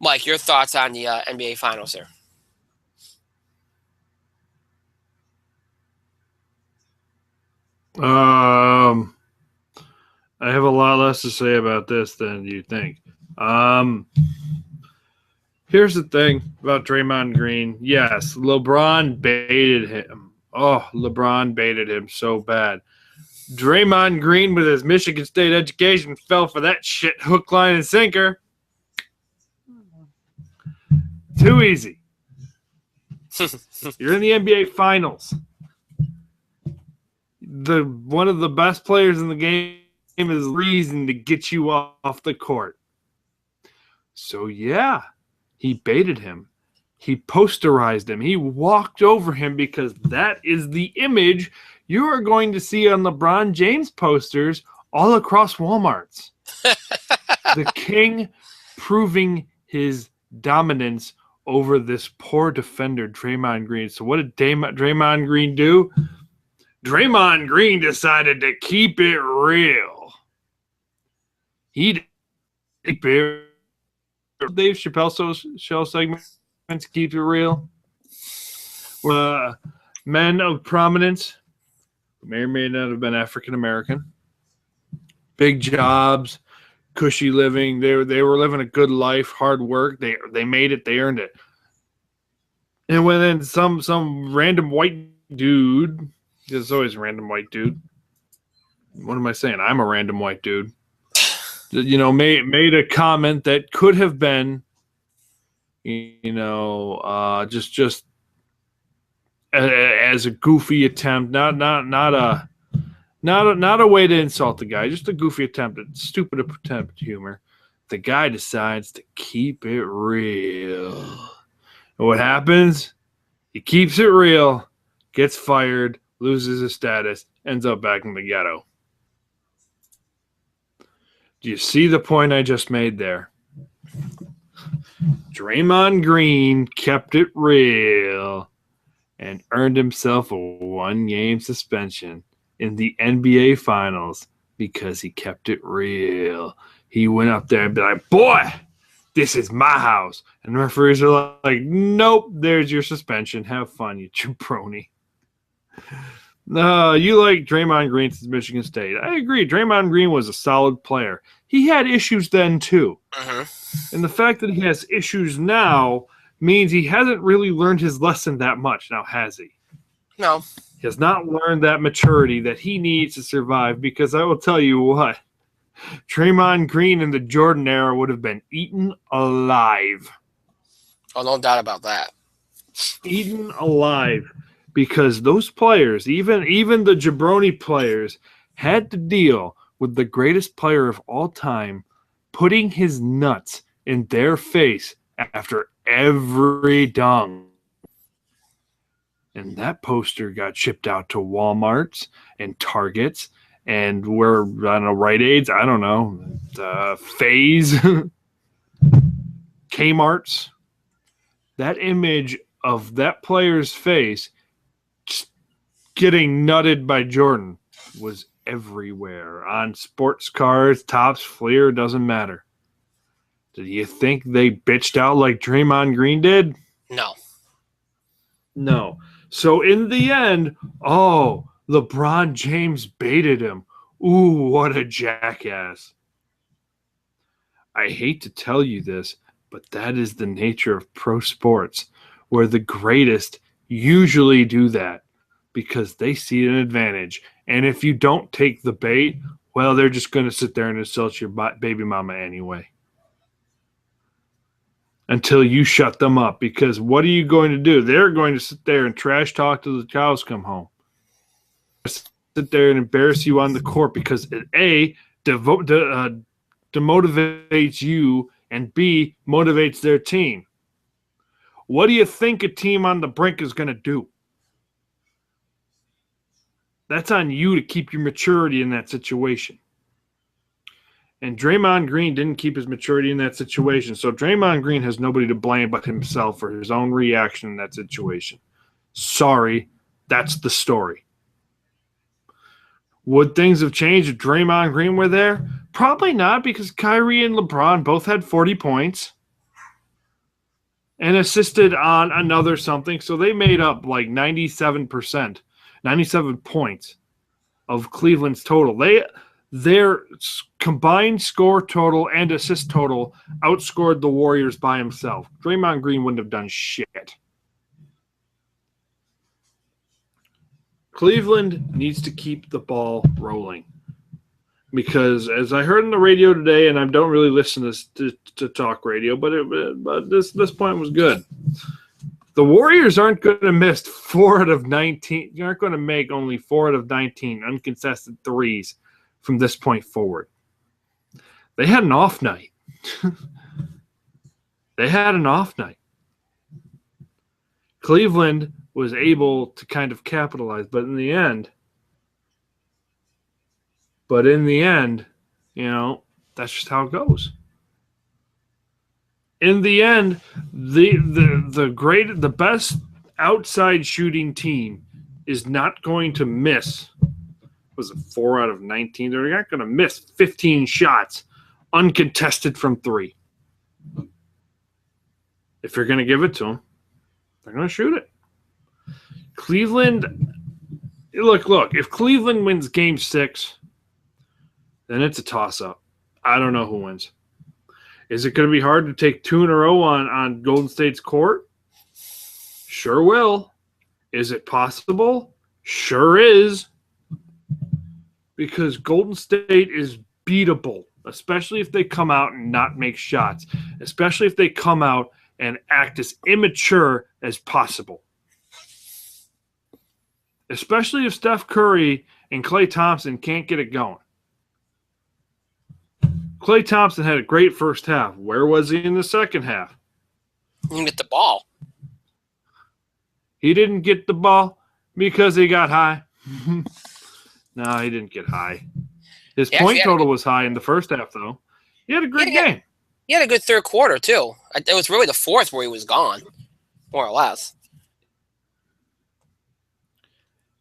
S1: Mike, your thoughts on the NBA Finals here?
S2: I have a lot less to say about this than you think. Here's the thing about Draymond Green. Yes, LeBron baited him. Oh, LeBron baited him so bad. Draymond Green, with his Michigan State education, fell for that shit hook, line, and sinker. Too easy. You're in the NBA Finals. the one of the best players in the game is reason to get you off the court. So yeah, he baited him. He posterized him. He walked over him because that is the image you are going to see on LeBron James posters all across Walmarts. The king proving his dominance over this poor defender, Draymond Green. So what did Draymond Green do? Draymond Green decided to keep it real. He keep it. Dave Chappelle show segments keep it real. Men of prominence, may or may not have been African American, big jobs, cushy living. They were living a good life, hard work. They made it. They earned it. And when then some random white dude, there's always a random white dude. What am I saying? I'm a random white dude. You know, made a comment that could have been, just as a goofy attempt, not a way to insult the guy, just a goofy attempt at stupid attempt at humor. The guy decides to keep it real. And what happens? He keeps it real, gets fired, loses his status, ends up back in the ghetto. Do you see the point I just made there? Draymond Green kept it real and earned himself a 1-game suspension in the NBA Finals because he kept it real. He went up there and be like, boy, this is my house. And the referees are like, nope, there's your suspension. Have fun, you jabroni. No, you like Draymond Green since Michigan State. I agree. Draymond Green was a solid player. He had issues then, too. And the fact that he has issues now means he hasn't really learned his lesson that much. Now, has he?
S1: No.
S2: He has not learned that maturity that he needs to survive, because I will tell you what, Draymond Green in the Jordan era would have been eaten alive.
S1: Oh, no doubt about that.
S2: Eaten alive. Because those players, even the jabroni players, had to deal with the greatest player of all time putting his nuts in their face after every dunk. And that poster got shipped out to Walmarts and Targets and where, I don't know, Rite Aids, I don't know, Phase, Kmart's. That image of that player's face getting nutted by Jordan was everywhere. On sports cars, Topps, Fleer, doesn't matter. Do you think they bitched out like Draymond Green did?
S1: No.
S2: No. So in the end, LeBron James baited him. Ooh, what a jackass. I hate to tell you this, but that is the nature of pro sports, where the greatest usually do that because they see an advantage. And if you don't take the bait, well, they're just going to sit there and insult your baby mama anyway. Until you shut them up. Because what are you going to do? They're going to sit there and trash talk till the cows come home. Sit there and embarrass you on the court because it, A, demotivates you, and B, motivates their team. What do you think a team on the brink is going to do? That's on you to keep your maturity in that situation. And Draymond Green didn't keep his maturity in that situation. So Draymond Green has nobody to blame but himself for his own reaction in that situation. Sorry, that's the story. Would things have changed if Draymond Green were there? Probably not, because Kyrie and LeBron both had 40 points and assisted on another something. So they made up like 97%. 97 points of Cleveland's total. Their combined score total and assist total outscored the Warriors by himself. Draymond Green wouldn't have done shit. Cleveland needs to keep the ball rolling. Because as I heard on the radio today, and I don't really listen to talk radio, but this point was good. The Warriors aren't going to miss 4 out of 19. You aren't going to make only 4 out of 19 uncontested threes from this point forward. They had an off night. They had an off night. Cleveland was able to kind of capitalize, but in the end, you know, that's just how it goes. In the end, the best outside shooting team is not going to miss. Was it 4 out of 19? They're not going to miss 15 shots uncontested from 3. If you're going to give it to them, they're going to shoot it. Cleveland, look, if Cleveland wins game 6, then it's a toss-up. I don't know who wins. Is it going to be hard to take 2 in a row on Golden State's court? Sure will. Is it possible? Sure is. Because Golden State is beatable, especially if they come out and not make shots, especially if they come out and act as immature as possible. Especially if Steph Curry and Klay Thompson can't get it going. Klay Thompson had a great first half. Where was he in the second half?
S1: He didn't get the ball.
S2: He didn't get the ball because he got high. No, he didn't get high. His point total was high in the first half, though. He had a great game.
S1: He had a good third quarter, too. It was really the fourth where he was gone, more or less.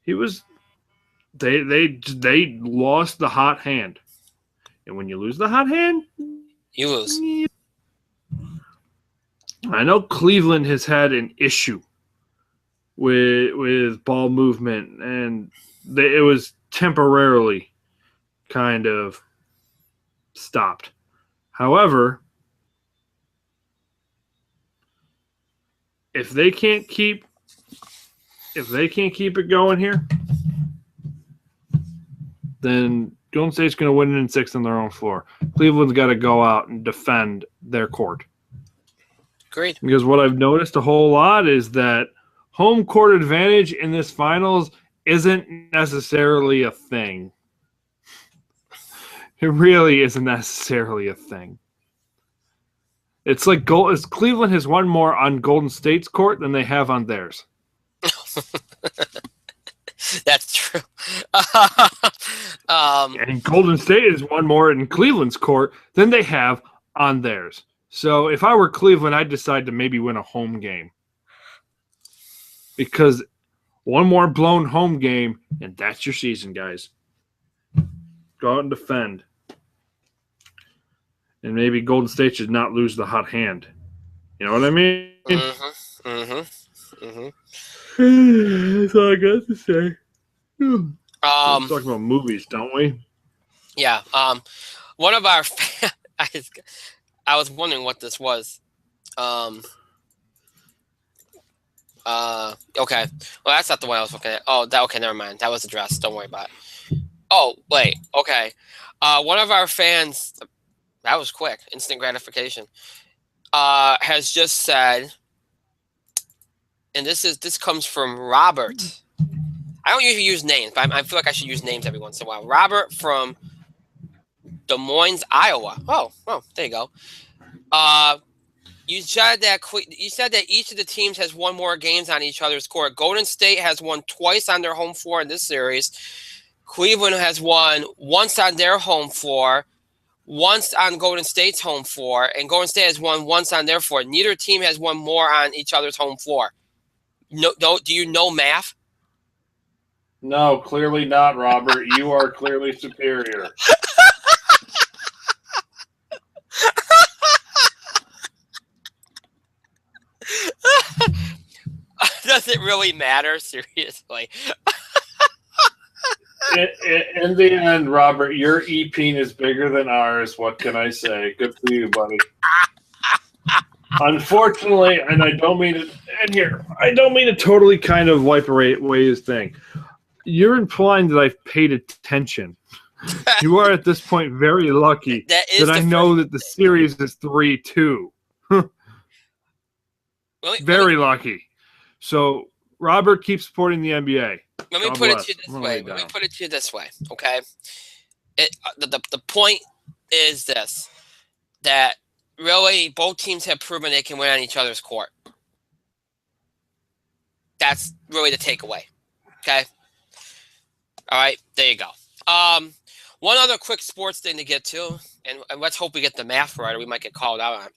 S2: He was – they lost the hot hand. And when you lose the hot hand,
S1: you lose.
S2: I know Cleveland has had an issue with ball movement, and it was temporarily kind of stopped. However, if they can't keep it going here, then Golden State's going to win it in 6 on their own floor. Cleveland's got to go out and defend their court.
S1: Great.
S2: Because what I've noticed a whole lot is that home court advantage in this finals isn't necessarily a thing. It really isn't necessarily a thing. It's like Cleveland has won more on Golden State's court than they have on theirs.
S1: That's true.
S2: And Golden State has won more in Cleveland's court than they have on theirs. So if I were Cleveland, I'd decide to maybe win a home game. Because one more blown home game, and that's your season, guys. Go out and defend. And maybe Golden State should not lose the hot hand. You know what I mean? That's all I got to say. Let's talk about movies, don't we?
S1: Yeah. One of our I was wondering what this was. Okay. Well, that's not the one I was looking at. Oh, okay, never mind. That was the dress. Don't worry about it. Oh, wait. Okay. One of our fans, that was quick, instant gratification, has just said, and this comes from Robert. I don't usually use names, but I feel like I should use names every once in a while. Robert from Des Moines, Iowa. Oh, there you go. You said that each of the teams has won more games on each other's court. Golden State has won twice on their home floor in this series. Cleveland has won once on their home floor, once on Golden State's home floor, and Golden State has won once on their floor. Neither team has won more on each other's home floor. No, do you know math?
S2: No, clearly not, Robert. You are clearly superior.
S1: Does it really matter? Seriously.
S2: In the end, Robert, your e-peen is bigger than ours. What can I say? Good for you, buddy. Unfortunately, and I don't mean to totally kind of wipe away his thing. You're implying that I've paid attention. You are at this point very lucky that I know that the series is 3-2. Very lucky. So Robert keeps supporting the NBA.
S1: Let me put it to you this way. Let me put it to you this way, okay? The point is this, that really both teams have proven they can win on each other's court. That's really the takeaway, okay? All right, there you go. One other quick sports thing to get to, and let's hope we get the math right or we might get called out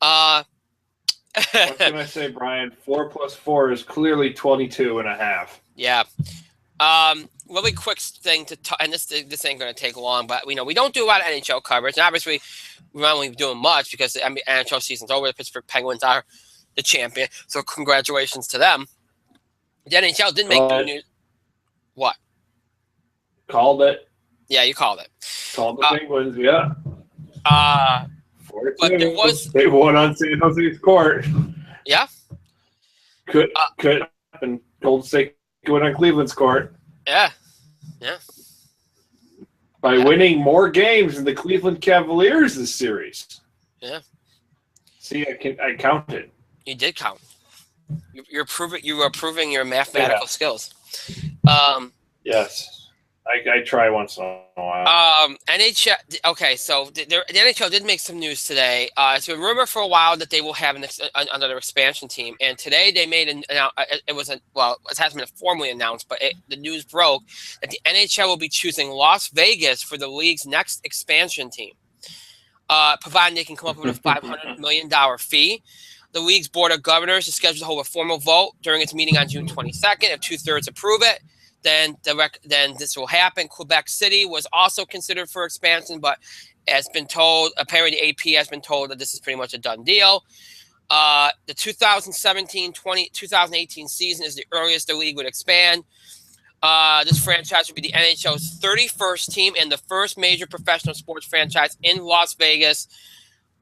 S1: on.
S2: What can I say, Brian? 4 plus 4 is clearly 22.5.
S1: Yeah. Really quick thing and this ain't going to take long, but we don't do a lot of NHL coverage. And obviously, we're not only doing much because the NHL season's over. The Pittsburgh Penguins are the champion, so congratulations to them. The NHL did make new news. What?
S2: Called it.
S1: Yeah, you called it.
S2: Called the Penguins, yeah.
S1: But there was
S2: they won on San Jose's court.
S1: Yeah.
S2: Could happen. Golden State win on Cleveland's court.
S1: Yeah.
S2: By winning more games than the Cleveland Cavaliers this series.
S1: Yeah.
S2: See, I counted.
S1: You did count. You were proving your mathematical skills.
S2: Yes. I try once in a while.
S1: NHL. Okay, so the NHL did make some news today. It's been rumored for a while that they will have another expansion team, and today they made it hasn't been formally announced, but the news broke that the NHL will be choosing Las Vegas for the league's next expansion team, providing they can come up with a $500 million fee. The league's board of governors is scheduled to hold a formal vote during its meeting on June 22nd. If 2/3 approve it, then this will happen. Quebec City was also considered for expansion, but has been told, apparently the AP has been told that this is pretty much a done deal. The 2017-2018 season is the earliest the league would expand. This franchise would be the NHL's 31st team and the first major professional sports franchise in Las Vegas.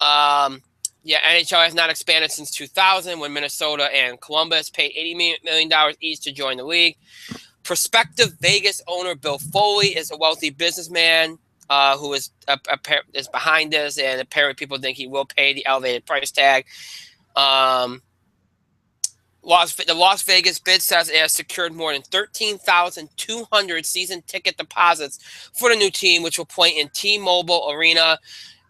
S1: NHL has not expanded since 2000 when Minnesota and Columbus paid $80 million each to join the league. Prospective Vegas owner Bill Foley is a wealthy businessman who is behind this, and apparently people think he will pay the elevated price tag. The Las Vegas bid says it has secured more than 13,200 season ticket deposits for the new team, which will play in T-Mobile Arena,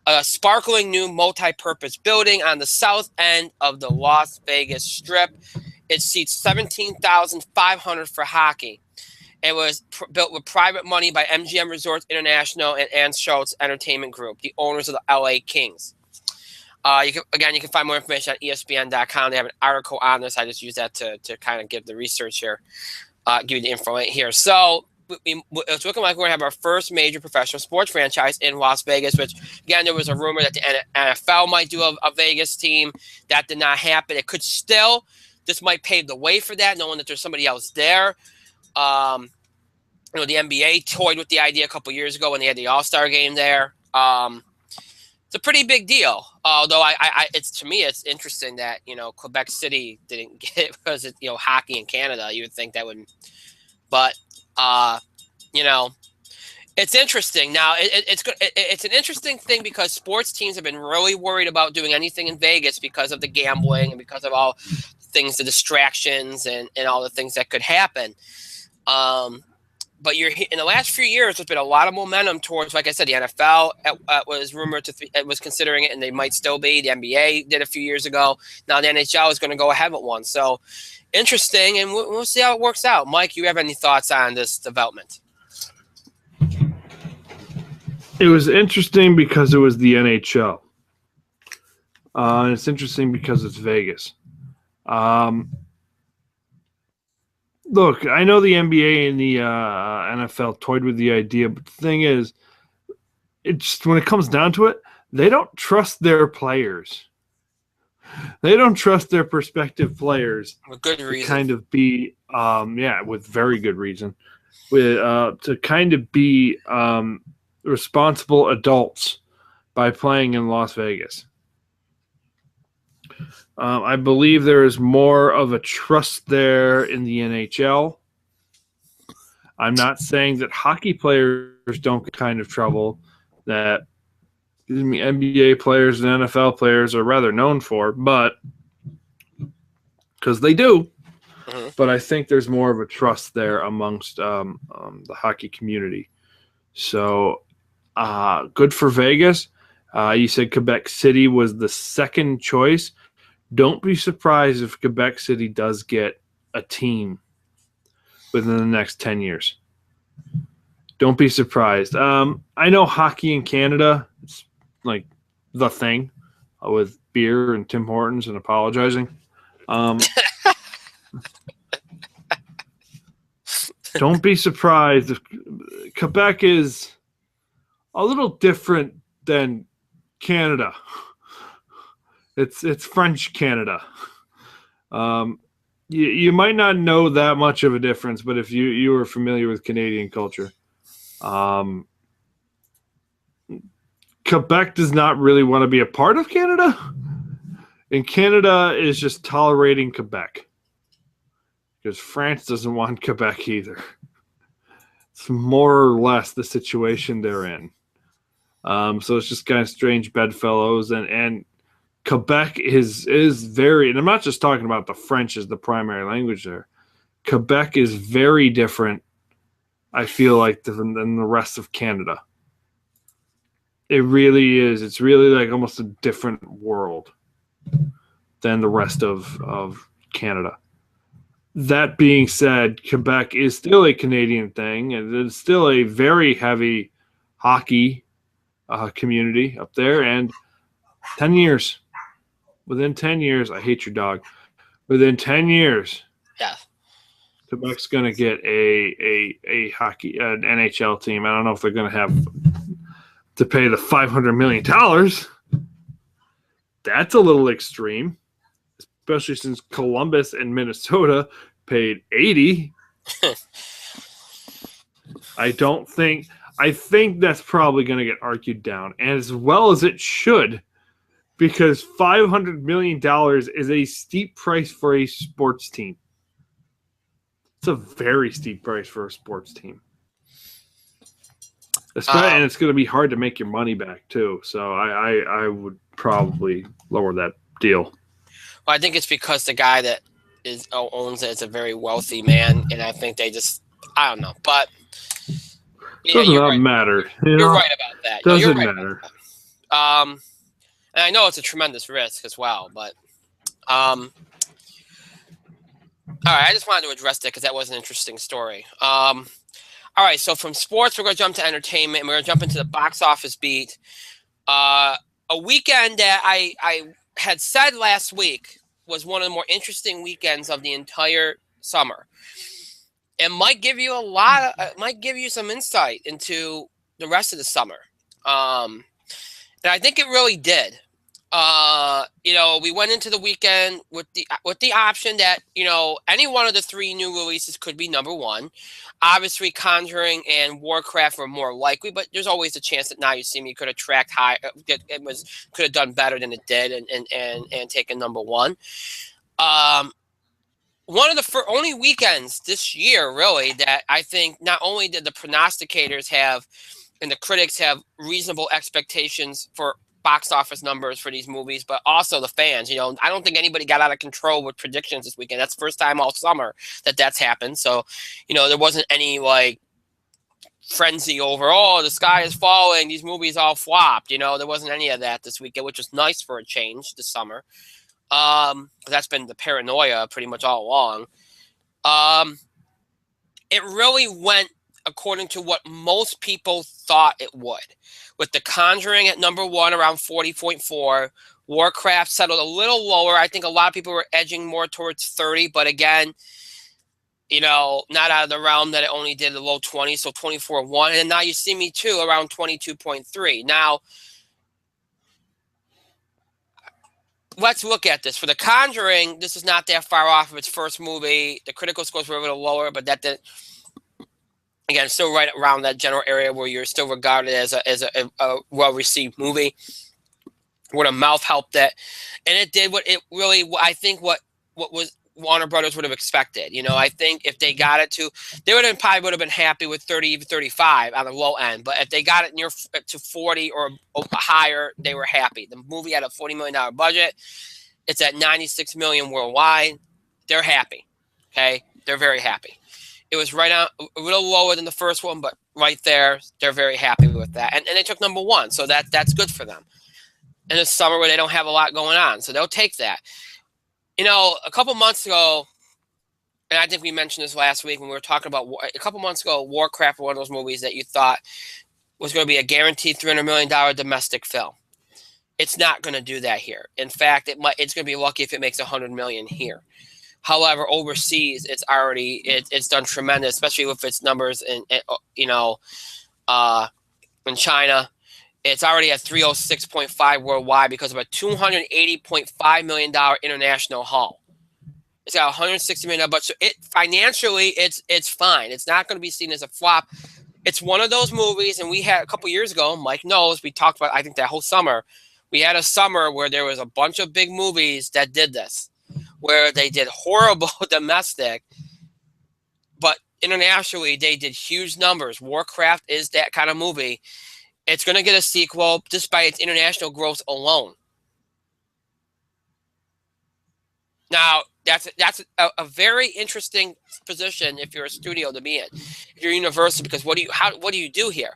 S1: a sparkling new multi-purpose building on the south end of the Las Vegas Strip. It seats 17,500 for hockey. It was built with private money by MGM Resorts International and Ann Schultz Entertainment Group, the owners of the LA Kings. You can find more information on ESPN.com. They have an article on this. I just use that to kind of give the research here, give you the info right here. So it's looking like we're going to have our first major professional sports franchise in Las Vegas, which, again, there was a rumor that the NFL might do a Vegas team. That did not happen. It could still. This might pave the way for that, knowing that there's somebody else there. The NBA toyed with the idea a couple years ago when they had the All-Star game there. It's a pretty big deal. Although to me, it's interesting that Quebec City didn't get it because it's hockey in Canada. You would think that would, but it's interesting. Now it's an interesting thing because sports teams have been really worried about doing anything in Vegas because of the gambling and because of all things, the distractions and all the things that could happen. But in the last few years, there's been a lot of momentum towards, like I said, the NFL was rumored was considering it, and they might still be. The NBA did a few years ago. Now the NHL is going to go ahead with one. So interesting, and we'll see how it works out. Mike, you have any thoughts on this development?
S2: It was interesting because it was the NHL. And it's interesting because it's Vegas. Look, I know the NBA and the NFL toyed with the idea, but the thing is, when it comes down to it, they don't trust their players. They don't trust their prospective players.
S1: With good reason.
S2: To kind of be, with very good reason, to kind of be responsible adults by playing in Las Vegas. I believe there is more of a trust there in the NHL. I'm not saying that hockey players don't get kind of trouble that NBA players and NFL players are rather known for, but because they do.
S1: Mhm.
S2: but I think there's more of a trust there amongst the hockey community. So good for Vegas. You said Quebec City was the second choice. Don't be surprised if Quebec City does get a team within the next 10 years. Don't be surprised. I know hockey in Canada, it's like the thing with beer and Tim Hortons and apologizing. Don't be surprised if Quebec is a little different than Canada. It's French Canada. You might not know that much of a difference, but if you are familiar with Canadian culture, Quebec does not really want to be a part of Canada, and Canada is just tolerating Quebec because France doesn't want Quebec either. It's more or less the situation they're in. So it's just kind of strange bedfellows, and Quebec is very, and I'm not just talking about the French as the primary language there. Quebec is very different, I feel like, than the rest of Canada. It really is. It's really like almost a different world than the rest of Canada. That being said, Quebec is still a Canadian thing, and it's still a very heavy hockey community up there. And 10 years, within 10 years, I hate your dog. Within 10 years,
S1: Yeah.
S2: Quebec's going to get a hockey an NHL team. I don't know if they're going to have to pay the $500 million. That's a little extreme, especially since Columbus and Minnesota paid 80. I think that's probably going to get argued down, and as well as it should, because $500 million is a steep price for a sports team. It's a very steep price for a sports team. And it's going to be hard to make your money back, too. So I would probably lower that deal.
S1: Well, I think it's because the guy that owns it is a very wealthy man, and I think they just, I don't know. But
S2: doesn't right. matter.
S1: You're right about that.
S2: Doesn't matter.
S1: And I know it's a tremendous risk as well, but all right, I just wanted to address that because that was an interesting story. All right, so from sports, we're going to jump to entertainment, and we're going to jump into the box office beat. A weekend that I had said last week was one of the more interesting weekends of the entire summer. It might give you might give you some insight into the rest of the summer. And I think it really did. We went into the weekend with the option that, any one of the three new releases could be number one. Obviously, Conjuring and Warcraft were more likely, but there's always a chance that Now You See Me could have tracked high. Could have done better than it did and taken number one. One of the only weekends this year, really, that I think not only did the prognosticators have and the critics have reasonable expectations for box office numbers for these movies, but also the fans. I don't think anybody got out of control with predictions this weekend. That's the first time all summer that's happened. So, there wasn't any frenzy overall. The sky is falling. These movies all flopped. There wasn't any of that this weekend, which was nice for a change this summer. That's been the paranoia pretty much all along. It really went according to what most people thought it would, with The Conjuring at number one around 40.4. Warcraft settled a little lower. I think a lot of people were edging more towards 30, but again, not out of the realm that it only did the low 20s, so 24.1. And Now You See Me too, around 22.3. Now, let's look at this. For The Conjuring, this is not that far off of its first movie. The critical scores were a little lower, but that did. Again, still right around that general area where you're still regarded as a well-received movie. Word of mouth helped it, and it did what it really. I think what was Warner Brothers would have expected. I think if they got it to, they would have been happy with 30, even 35 on the low end. But if they got it near to 40 or higher, they were happy. The movie had a $40 million budget. It's at $96 million worldwide. They're happy. Okay, they're very happy. It was right out a little lower than the first one, but right there, they're very happy with that. And they took #1, so that's good for them. In the summer where they don't have a lot going on, so they'll take that. You know, a couple months ago, and I think we mentioned this last week when we were talking about a couple months ago, Warcraft, one of those movies that you thought was going to be a guaranteed $300 million domestic film. It's not going to do that here. In fact, it's going to be lucky if it makes $100 million here. However, overseas, it's done tremendous, especially with its numbers in China. It's already at 306.5 worldwide because of a $280.5 million international haul. It's got $160 million, but so financially, it's fine. It's not going to be seen as a flop. It's one of those movies, and we had a couple years ago. Mike knows we talked about. I think that whole summer, we had a summer where there was a bunch of big movies that did this, where they did horrible domestic, but internationally they did huge numbers. Warcraft is that kind of movie. It's going to get a sequel just by its international growth alone. Now, that's a very interesting position if you're a studio to be in, if you're Universal, because what do you do here?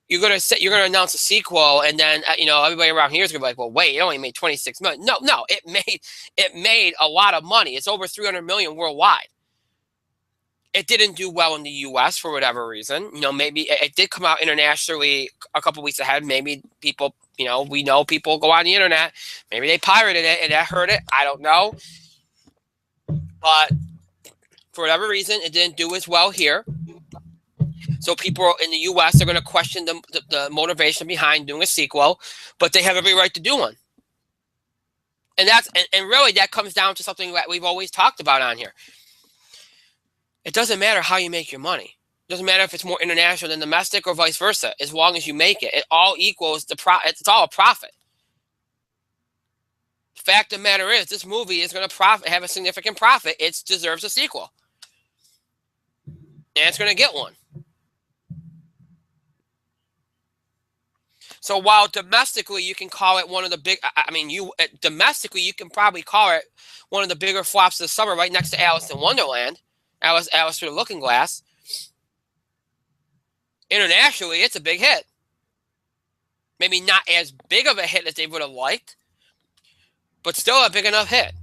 S1: You're gonna announce a sequel, and then everybody around here is gonna be like, well, wait, it only made 26 million. No, it made a lot of money. It's over 300 million worldwide. It didn't do well in the U.S. for whatever reason. Maybe it did come out internationally a couple weeks ahead. Maybe people, we know people go on the internet. Maybe they pirated it and that hurt it. I don't know. But for whatever reason, it didn't do as well here. So people in the U.S. are going to question the motivation behind doing a sequel, but they have every right to do one. And really that comes down to something that we've always talked about on here. It doesn't matter how you make your money. It doesn't matter if it's more international than domestic or vice versa. As long as you make it, it all equals it's all a profit. Fact of the matter is, this movie is going to have a significant profit. It deserves a sequel, and it's going to get one. So while domestically you can call it one of the big, domestically you can probably call it one of the bigger flops of the summer, right next to Alice in Wonderland, Alice Through the Looking Glass. Internationally, it's a big hit. Maybe not as big of a hit as they would have liked, but still a big enough hit.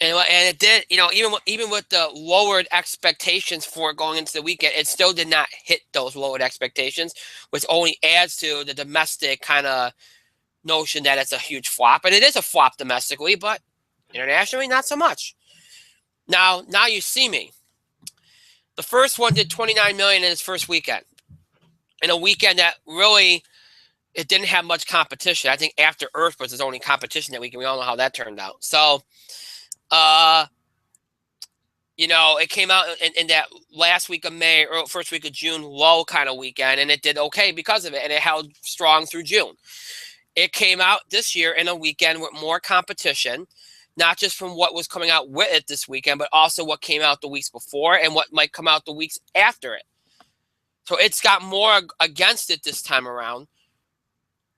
S1: And it did, even with the lowered expectations for going into the weekend, it still did not hit those lowered expectations, which only adds to the domestic kind of notion that it's a huge flop. And it is a flop domestically, but internationally, not so much. Now You See Me. The first one did 29 million in its first weekend. In a weekend that really, it didn't have much competition. I think After Earth was its only competition that weekend. We all know how that turned out. So, it came out in that last week of May or first week of June low kind of weekend, and it did okay because of it, and it held strong through June. It came out this year in a weekend with more competition, not just from what was coming out with it this weekend, but also what came out the weeks before and what might come out the weeks after it. So it's got more against it this time around.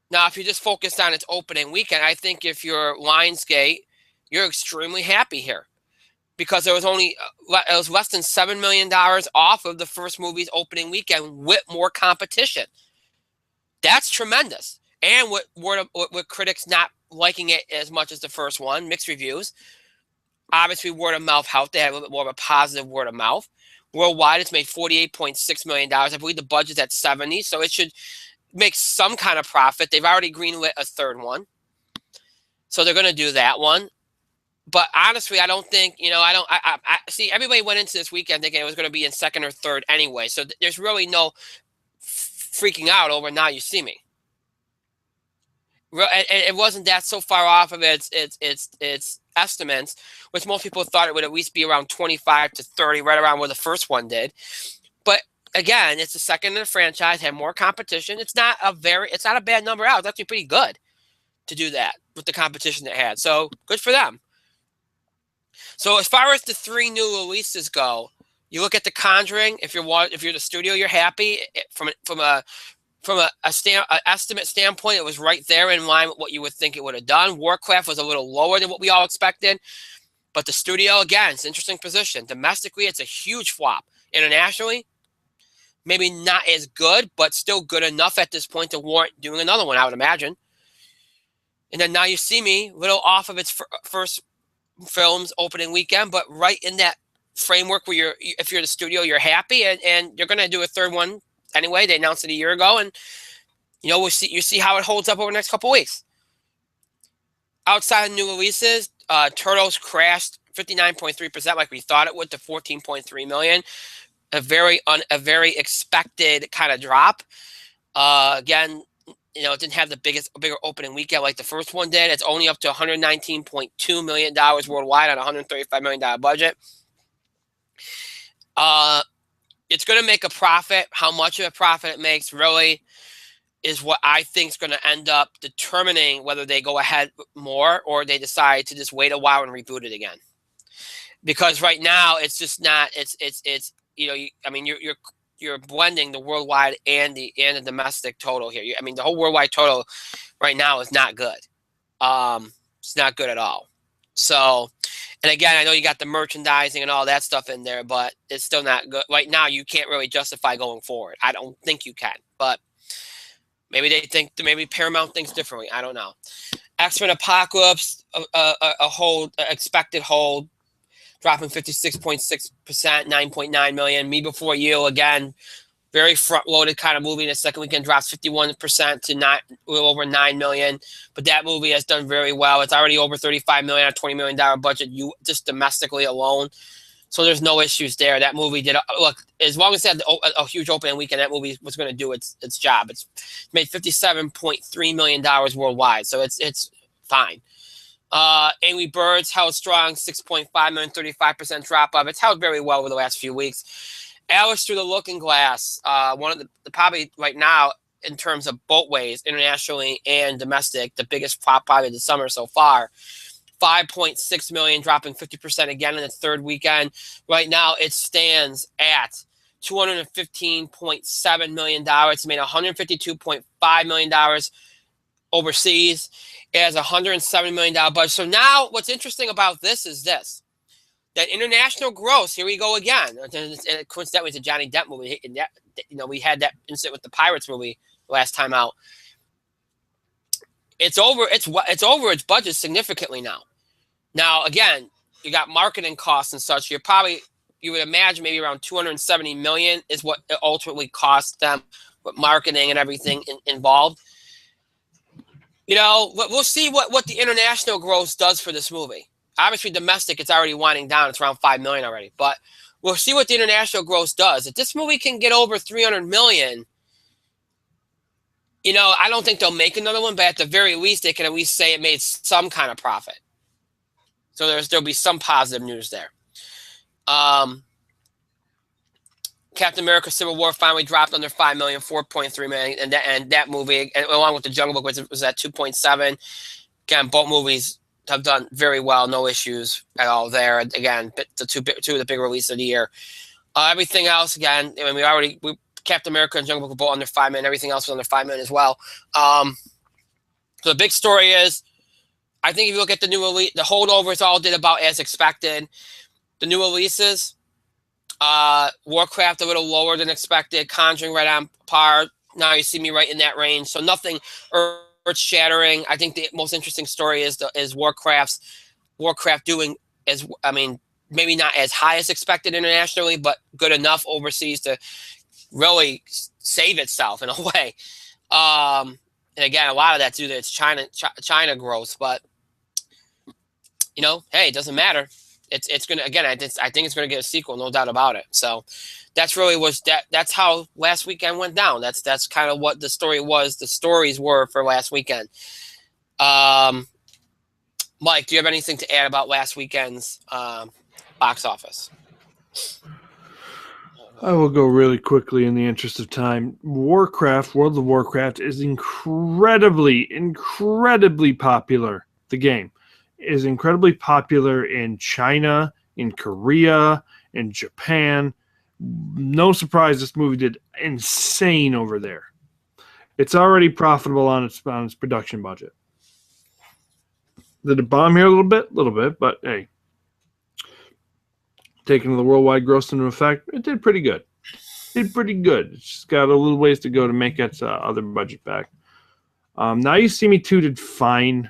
S1: Now, if you just focused on its opening weekend, I think if you're Lionsgate, you're extremely happy here, because it was less than $7 million off of the first movie's opening weekend with more competition. That's tremendous. And with critics not liking it as much as the first one, mixed reviews. Obviously, word of mouth helped. They had a little bit more of a positive word of mouth. Worldwide, it's made $48.6 million. I believe the budget's at 70, so it should make some kind of profit. They've already greenlit a third one, so they're going to do that one. But honestly, I don't think, I see everybody went into this weekend thinking it was going to be in second or third anyway. So there's really no freaking out over Now You See Me. And it wasn't that so far off of its estimates, which most people thought it would at least be around 25 to 30, right around where the first one did. But again, it's the second in the franchise, had more competition. It's not a bad number out. It's actually pretty good to do that with the competition it had. So good for them. So as far as the 3 new releases go, you look at The Conjuring. If you're the studio, you're happy from from a estimate standpoint, it was right there in line with what you would think it would have done. Warcraft was a little lower than what we all expected. But the studio, again, it's an interesting position. Domestically, it's a huge flop. Internationally, maybe not as good, but still good enough at this point to warrant doing another one, I would imagine. And then Now You See Me, a little off of its first film's opening weekend, but right in that framework where if you're the studio, you're happy, and you're going to do a third one anyway. They announced it a year ago, and you see how it holds up over the next couple weeks. Outside of new releases, Turtles crashed 59.3% like we thought it would to 14.3 million. A very expected kind of drop. Again, it didn't have the bigger opening weekend like the first one did. It's only up to $119.2 million worldwide on a $135 million budget. It's going to make a profit. How much of a profit it makes really is what I think is going to end up determining whether they go ahead more or they decide to just wait a while and reboot it again. Because right now it's just not. You're blending the worldwide and the domestic total here. The whole worldwide total right now is not good. It's not good at all. So, and again, I know you got the merchandising and all that stuff in there, but it's still not good. Right now, you can't really justify going forward. I don't think you can, but maybe Paramount thinks differently. I don't know. X-Men Apocalypse, expected hold, dropping 56.6%, 9.9 million. Me Before You, again, very front-loaded kind of movie. The second weekend drops 51% to a little over 9 million. But that movie has done very well. It's already over 35 million on a $20 million budget, just domestically alone. So there's no issues there. That movie did look, as long as it had a huge opening weekend, that movie was going to do its job. It's made $57.3 million worldwide, so it's fine. Angry Birds held strong, 6.5 million, 35% drop off. It's held very well over the last few weeks. Alice Through the Looking Glass, one of the probably right now in terms of both ways, internationally and domestic, the biggest flop probably of the summer so far. 5.6 million, dropping 50% again in its third weekend. Right now, it stands at $215.7 million. It's made $152.5 million overseas. It has a $170 million budget. So now what's interesting about this is this. That international gross, here we go again. And coincidentally, it's a Johnny Depp movie. And that, we had that incident with the Pirates movie last time out. It's over its budget significantly now. Now, again, you got marketing costs and such. You would imagine maybe around 270 million is what it ultimately costs them with marketing and everything involved. We'll see what the international gross does for this movie. Obviously, domestic, it's already winding down. It's around 5 million already. But we'll see what the international gross does. If this movie can get over 300 million, I don't think they'll make another one, but at the very least, they can at least say it made some kind of profit. So there'll be some positive news there. Captain America: Civil War finally dropped under 5 million, 4.3 million, and that movie, and along with The Jungle Book, was at 2.7. Again, both movies have done very well, no issues at all there. Again, two of the big releases of the year. Everything else, again, Captain America and Jungle Book were both under 5 million. Everything else was under 5 million as well. So the big story is, I think if you look at the new release, the holdovers all did about as expected. The new releases, Warcraft a little lower than expected. Conjuring right on par. Now You See Me right in that range. So nothing earth-shattering. I think the most interesting story is Warcraft doing maybe not as high as expected internationally, but good enough overseas to really save itself in a way. And again, a lot of that's due to its China growth, but hey, it doesn't matter. It's gonna, again, I think it's gonna get a sequel, no doubt about it. So that's how last weekend went down. That's kind of what the story was. The stories were for last weekend. Mike, do you have anything to add about last weekend's box office?
S2: I will go really quickly in the interest of time. World of Warcraft is incredibly popular. The game is incredibly popular in China, in Korea, in Japan. No surprise this movie did insane over there. It's already profitable on its production budget. Did it bomb here a little bit, but hey, taking the worldwide gross into effect, it did pretty good. It's just got a little ways to go to make its other budget back. Now You See Me 2 did fine.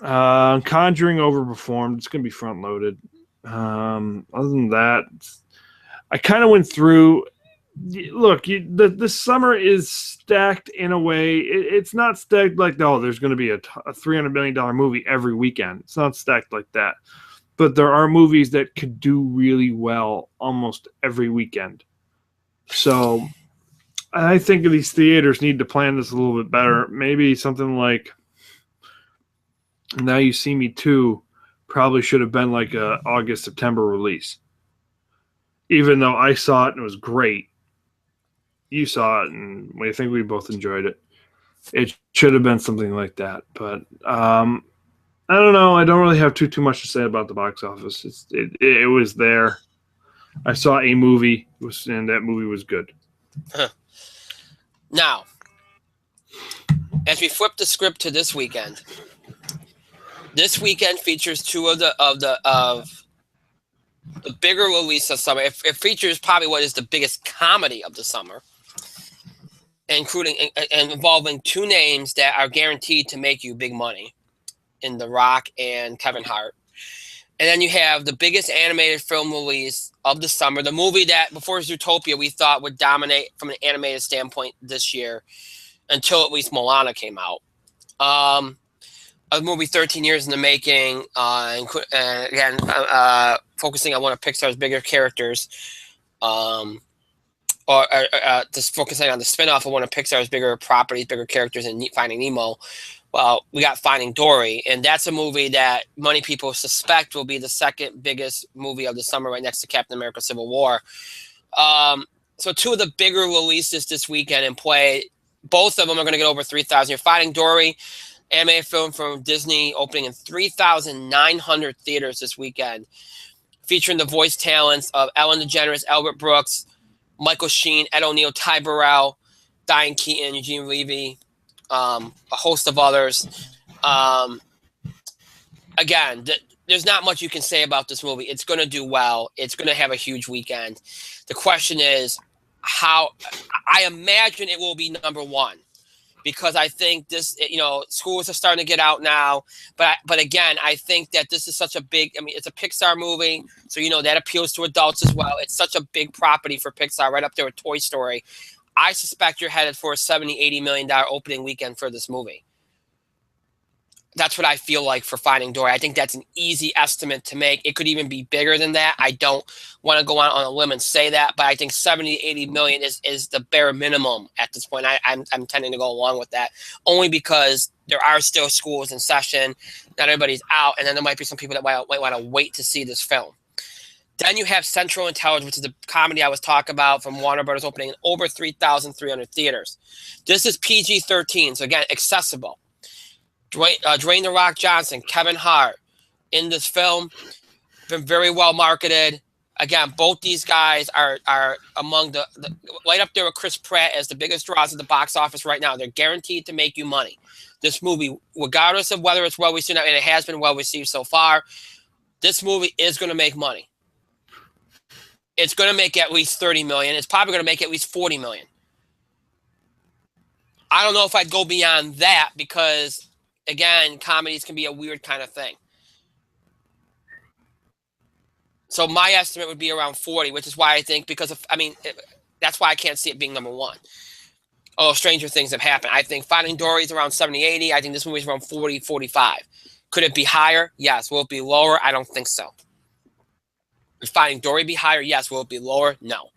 S2: Conjuring overperformed. It's going to be front loaded. Other than that, I kind of went through. Look, the summer is stacked in a way. It's not stacked like, there's going to be a $300 million movie every weekend. It's not stacked like that. But there are movies that could do really well almost every weekend. So I think these theaters need to plan this a little bit better. Maybe something like Now You See Me 2 probably should have been like a August, September release. Even though I saw it and it was great. You saw it and I think we both enjoyed it. It should have been something like that. But I don't know. I don't really have too much to say about the box office. It was there. I saw a movie, and that movie was good.
S1: Now, as we flip the script to this weekend features two of the bigger release of summer. It features probably what is the biggest comedy of the summer, including and involving two names that are guaranteed to make you big money, in The Rock and Kevin Hart. And then you have the biggest animated film release of the summer, the movie that before Zootopia we thought would dominate from an animated standpoint this year, until at least Moana came out. A movie 13 years in the making, again, focusing on one of Pixar's bigger characters, or just focusing on the spinoff of one of Pixar's bigger properties, bigger characters in Finding Nemo. Well, we got Finding Dory, and that's a movie that many people suspect will be the second biggest movie of the summer, right next to Captain America: Civil War. So two of the bigger releases this weekend in play, both of them are going to get over 3,000. You're Finding Dory, animated film from Disney, opening in 3,900 theaters this weekend, featuring the voice talents of Ellen DeGeneres, Albert Brooks, Michael Sheen, Ed O'Neill, Ty Burrell, Diane Keaton, Eugene Levy, a host of others. Again, there's not much you can say about this movie. It's going to do well. It's going to have a huge weekend. The question is how. I imagine it will be number one, because I think this, schools are starting to get out now. But again, I think that this is such a big, it's a Pixar movie, so that appeals to adults as well. It's such a big property for Pixar, right up there with Toy Story. I suspect you're headed for a $70-80 million opening weekend for this movie. That's what I feel like for Finding Dory. I think that's an easy estimate to make. It could even be bigger than that. I don't want to go out on a limb and say that, but I think 70-80 million is the bare minimum at this point. I'm tending to go along with that, only because there are still schools in session. Not everybody's out, and then there might be some people that might want to wait to see this film. Then you have Central Intelligence, which is the comedy I was talking about from Warner Brothers, opening in over 3,300 theaters. This is PG-13, so again, accessible. Dwayne "The Rock" Johnson, Kevin Hart in this film, been very well marketed. Again, both these guys are among the right up there with Chris Pratt as the biggest draws at the box office right now. They're guaranteed to make you money. This movie, regardless of whether it's well received, and it has been well received so far, this movie is going to make money. It's going to make at least 30 million. It's probably going to make at least 40 million. I don't know if I'd go beyond that because, again, comedies can be a weird kind of thing. So my estimate would be around 40, which is why I think that's why I can't see it being number one. Although stranger things have happened. I think Finding Dory is around 70-80. I think this movie is around 40-45. Could it be higher? Yes. Will it be lower? I don't think so. Would Finding Dory be higher? Yes. Will it be lower? No.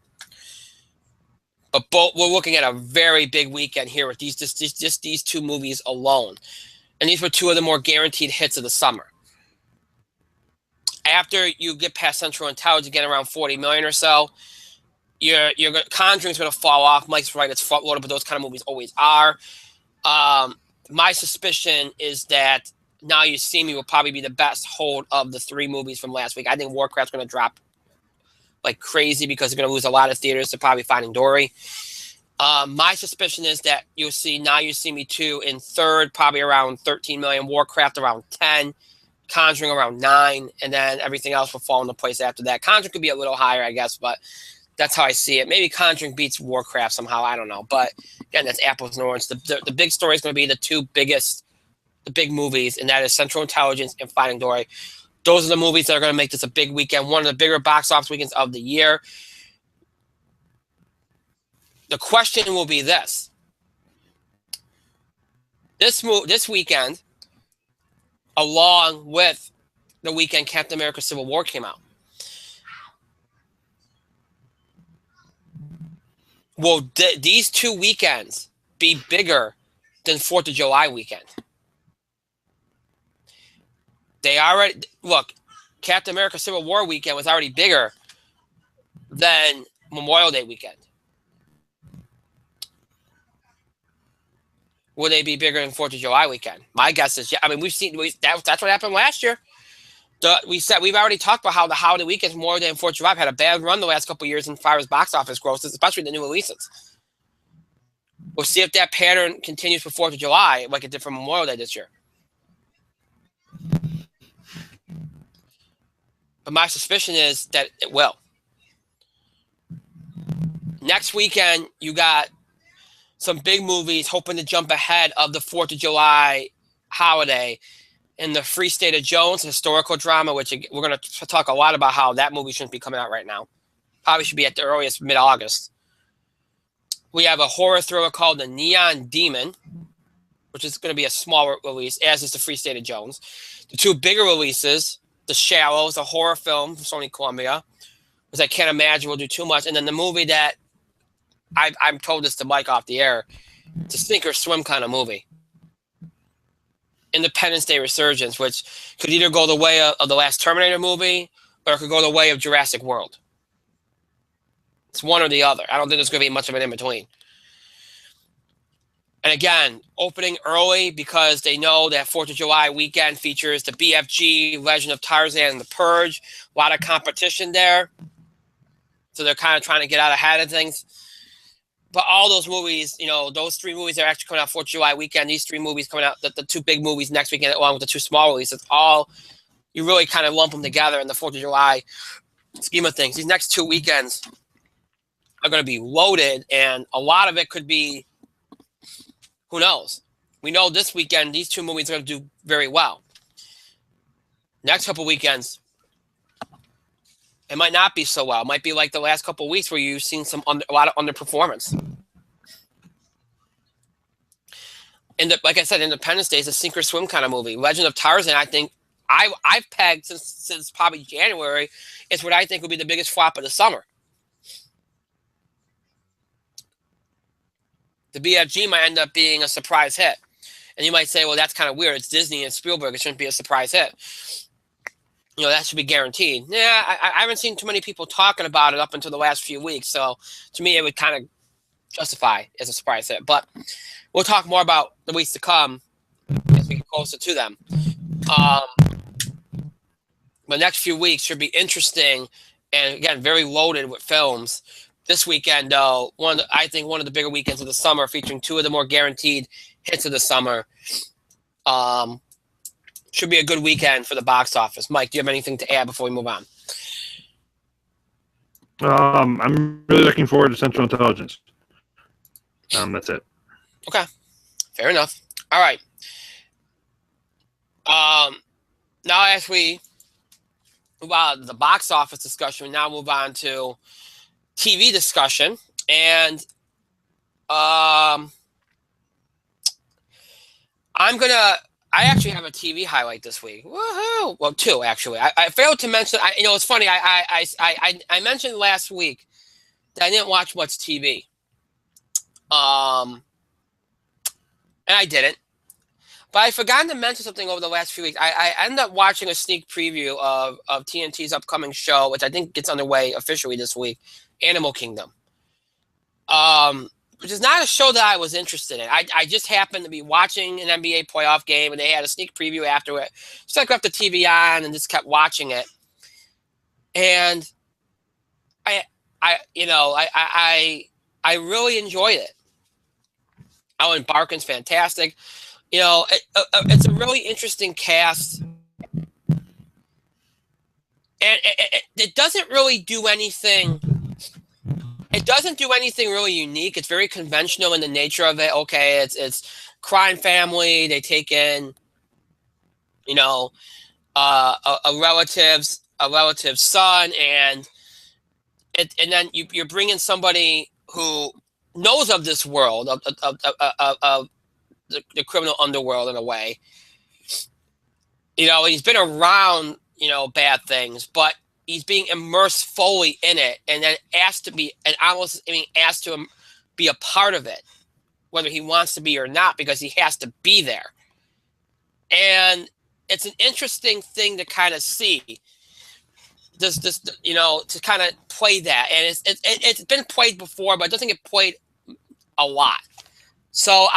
S1: But we're looking at a very big weekend here with these two movies alone. And these were two of the more guaranteed hits of the summer. After you get past Central Intelligence, again around 40 million or so, Conjuring's going to fall off. Mike's right, it's front loaded, but those kind of movies always are. My suspicion is that Now You See Me will probably be the best hold of the three movies from last week. I think Warcraft's going to drop like crazy because they're going to lose a lot of theaters to probably Finding Dory. My suspicion is that you'll see Now You See Me 2 in third, probably around 13 million, Warcraft around 10, Conjuring around 9, and then everything else will fall into place after that. Conjuring could be a little higher, I guess, but that's how I see it. Maybe Conjuring beats Warcraft somehow. I don't know. But again, that's apples and oranges. The big story is going to be the big movies, and that is Central Intelligence and Finding Dory. Those are the movies that are going to make this a big weekend, one of the bigger box office weekends of the year. The question will be this. This weekend, along with the weekend Captain America Civil War came out, will these 2 weekends be bigger than 4th of July weekend? They already look. Captain America Civil War weekend was already bigger than Memorial Day weekend. Will they be bigger than 4th of July weekend? My guess is yeah. I mean, that's what happened last year. We've already talked about how the holiday weekends more than 4th of July had a bad run the last couple of years in far as box office grosses, especially the new releases. We'll see if that pattern continues for 4th of July like it did for Memorial Day this year. But my suspicion is that it will. Next weekend, you got some big movies hoping to jump ahead of the 4th of July holiday in the Free State of Jones, historical drama, which we're going to talk a lot about how that movie shouldn't be coming out right now. Probably should be at the earliest mid-August. We have a horror thriller called The Neon Demon, which is going to be a smaller release, as is the Free State of Jones. The 2 bigger releases, The Shallows, a horror film from Sony Columbia, which I can't imagine will do too much. And then the movie that I'm told this to Mike off the air, it's a sink or swim kind of movie. Independence Day Resurgence, which could either go the way of the last Terminator movie or it could go the way of Jurassic World. It's one or the other. I don't think there's going to be much of an in-between. And again, opening early because they know that 4th of July weekend features the BFG, Legend of Tarzan, and The Purge. A lot of competition there. So they're kind of trying to get out ahead of things. But all those movies, those 3 movies are actually coming out 4th of July weekend. These 3 movies coming out, the 2 big movies next weekend, along with the 2 small releases, you really kind of lump them together in the 4th of July scheme of things. These next 2 weekends are going to be loaded, and a lot of it could be, who knows? We know this weekend, these 2 movies are going to do very well. Next couple weekends, it might not be so well. It might be like the last couple of weeks where you've seen a lot of underperformance. And like I said, Independence Day is a sink or swim kind of movie. Legend of Tarzan, I think I've pegged since probably January. It's what I think will be the biggest flop of the summer. The BFG might end up being a surprise hit. And you might say, well, that's kind of weird. It's Disney and Spielberg. It shouldn't be a surprise hit. That should be guaranteed. Yeah, I haven't seen too many people talking about it up until the last few weeks. So to me, it would kind of justify as a surprise hit. But we'll talk more about the weeks to come as we get closer to them. The next few weeks should be interesting and, again, very loaded with films. This weekend, though, I think one of the bigger weekends of the summer, featuring 2 of the more guaranteed hits of the summer. Should be a good weekend for the box office. Mike, do you have anything to add before we move on?
S2: I'm really looking forward to Central Intelligence. That's it.
S1: Okay, fair enough. All right. Now, as we move on to the box office discussion, we now move on to TV discussion, and I actually have a TV highlight this week. Woohoo! Well, 2 actually. I failed to mention. It's funny. I mentioned last week that I didn't watch much TV. And I didn't. But I forgot to mention something over the last few weeks. I ended up watching a sneak preview of TNT's upcoming show, which I think gets underway officially this week, Animal Kingdom. Which is not a show that I was interested in. I just happened to be watching an NBA playoff game, and they had a sneak preview after it. So I left the TV on and just kept watching it. And I I really enjoyed it. Alan Barkin's fantastic. It's a really interesting cast, and it doesn't really do anything. It doesn't do anything really unique. It's very conventional in the nature of it. Okay, it's crime family. They take in, you know, a relative's son, and then you're bringing somebody who knows of this world of the criminal underworld in a way. He's been around bad things, but he's being immersed fully in it, and then asked to be and almost asked to be a part of it, whether he wants to be or not, because he has to be there. And it's an interesting thing to kind of see this to kind of play that, and it's been played before, but it doesn't get played a lot. So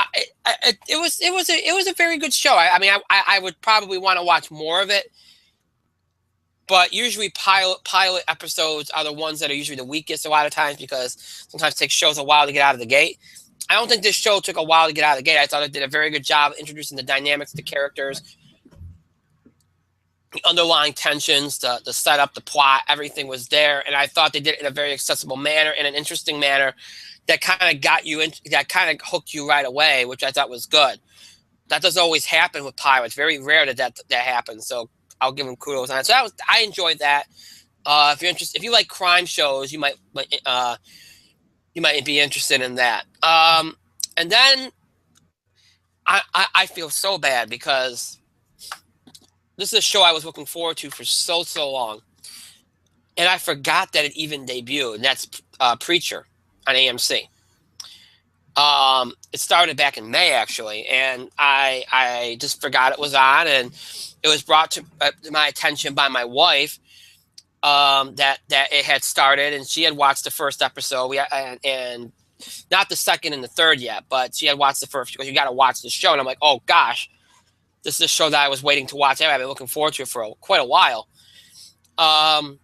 S1: it was a very good show. I would probably want to watch more of it, but usually pilot episodes are the ones that are usually the weakest a lot of times, because sometimes it takes shows a while to get out of the gate. I don't think this show took a while to get out of the gate. I thought it did a very good job introducing the dynamics, the characters, the underlying tensions, the setup, the plot. Everything was there, and I thought they did it in a very accessible manner, in an interesting manner that kind of got you in, that kind of hooked you right away, which I thought was good. That doesn't always happen with pilots. Very rare that happens. So I'll give them kudos on it. So I enjoyed that. If you're interested, if you like crime shows, you might be interested in that. And then I feel so bad, because this is a show I was looking forward to for so long, and I forgot that it even debuted. And that's Preacher on AMC. It started back in May, actually, and I just forgot it was on, and it was brought to my attention by my wife, that it had started, and she had watched the first episode, and not the second and the third yet, but she had watched the first, because you got to watch the show, and I'm like, oh gosh, this is a show that I was waiting to watch. I've been looking forward to it for quite a while. And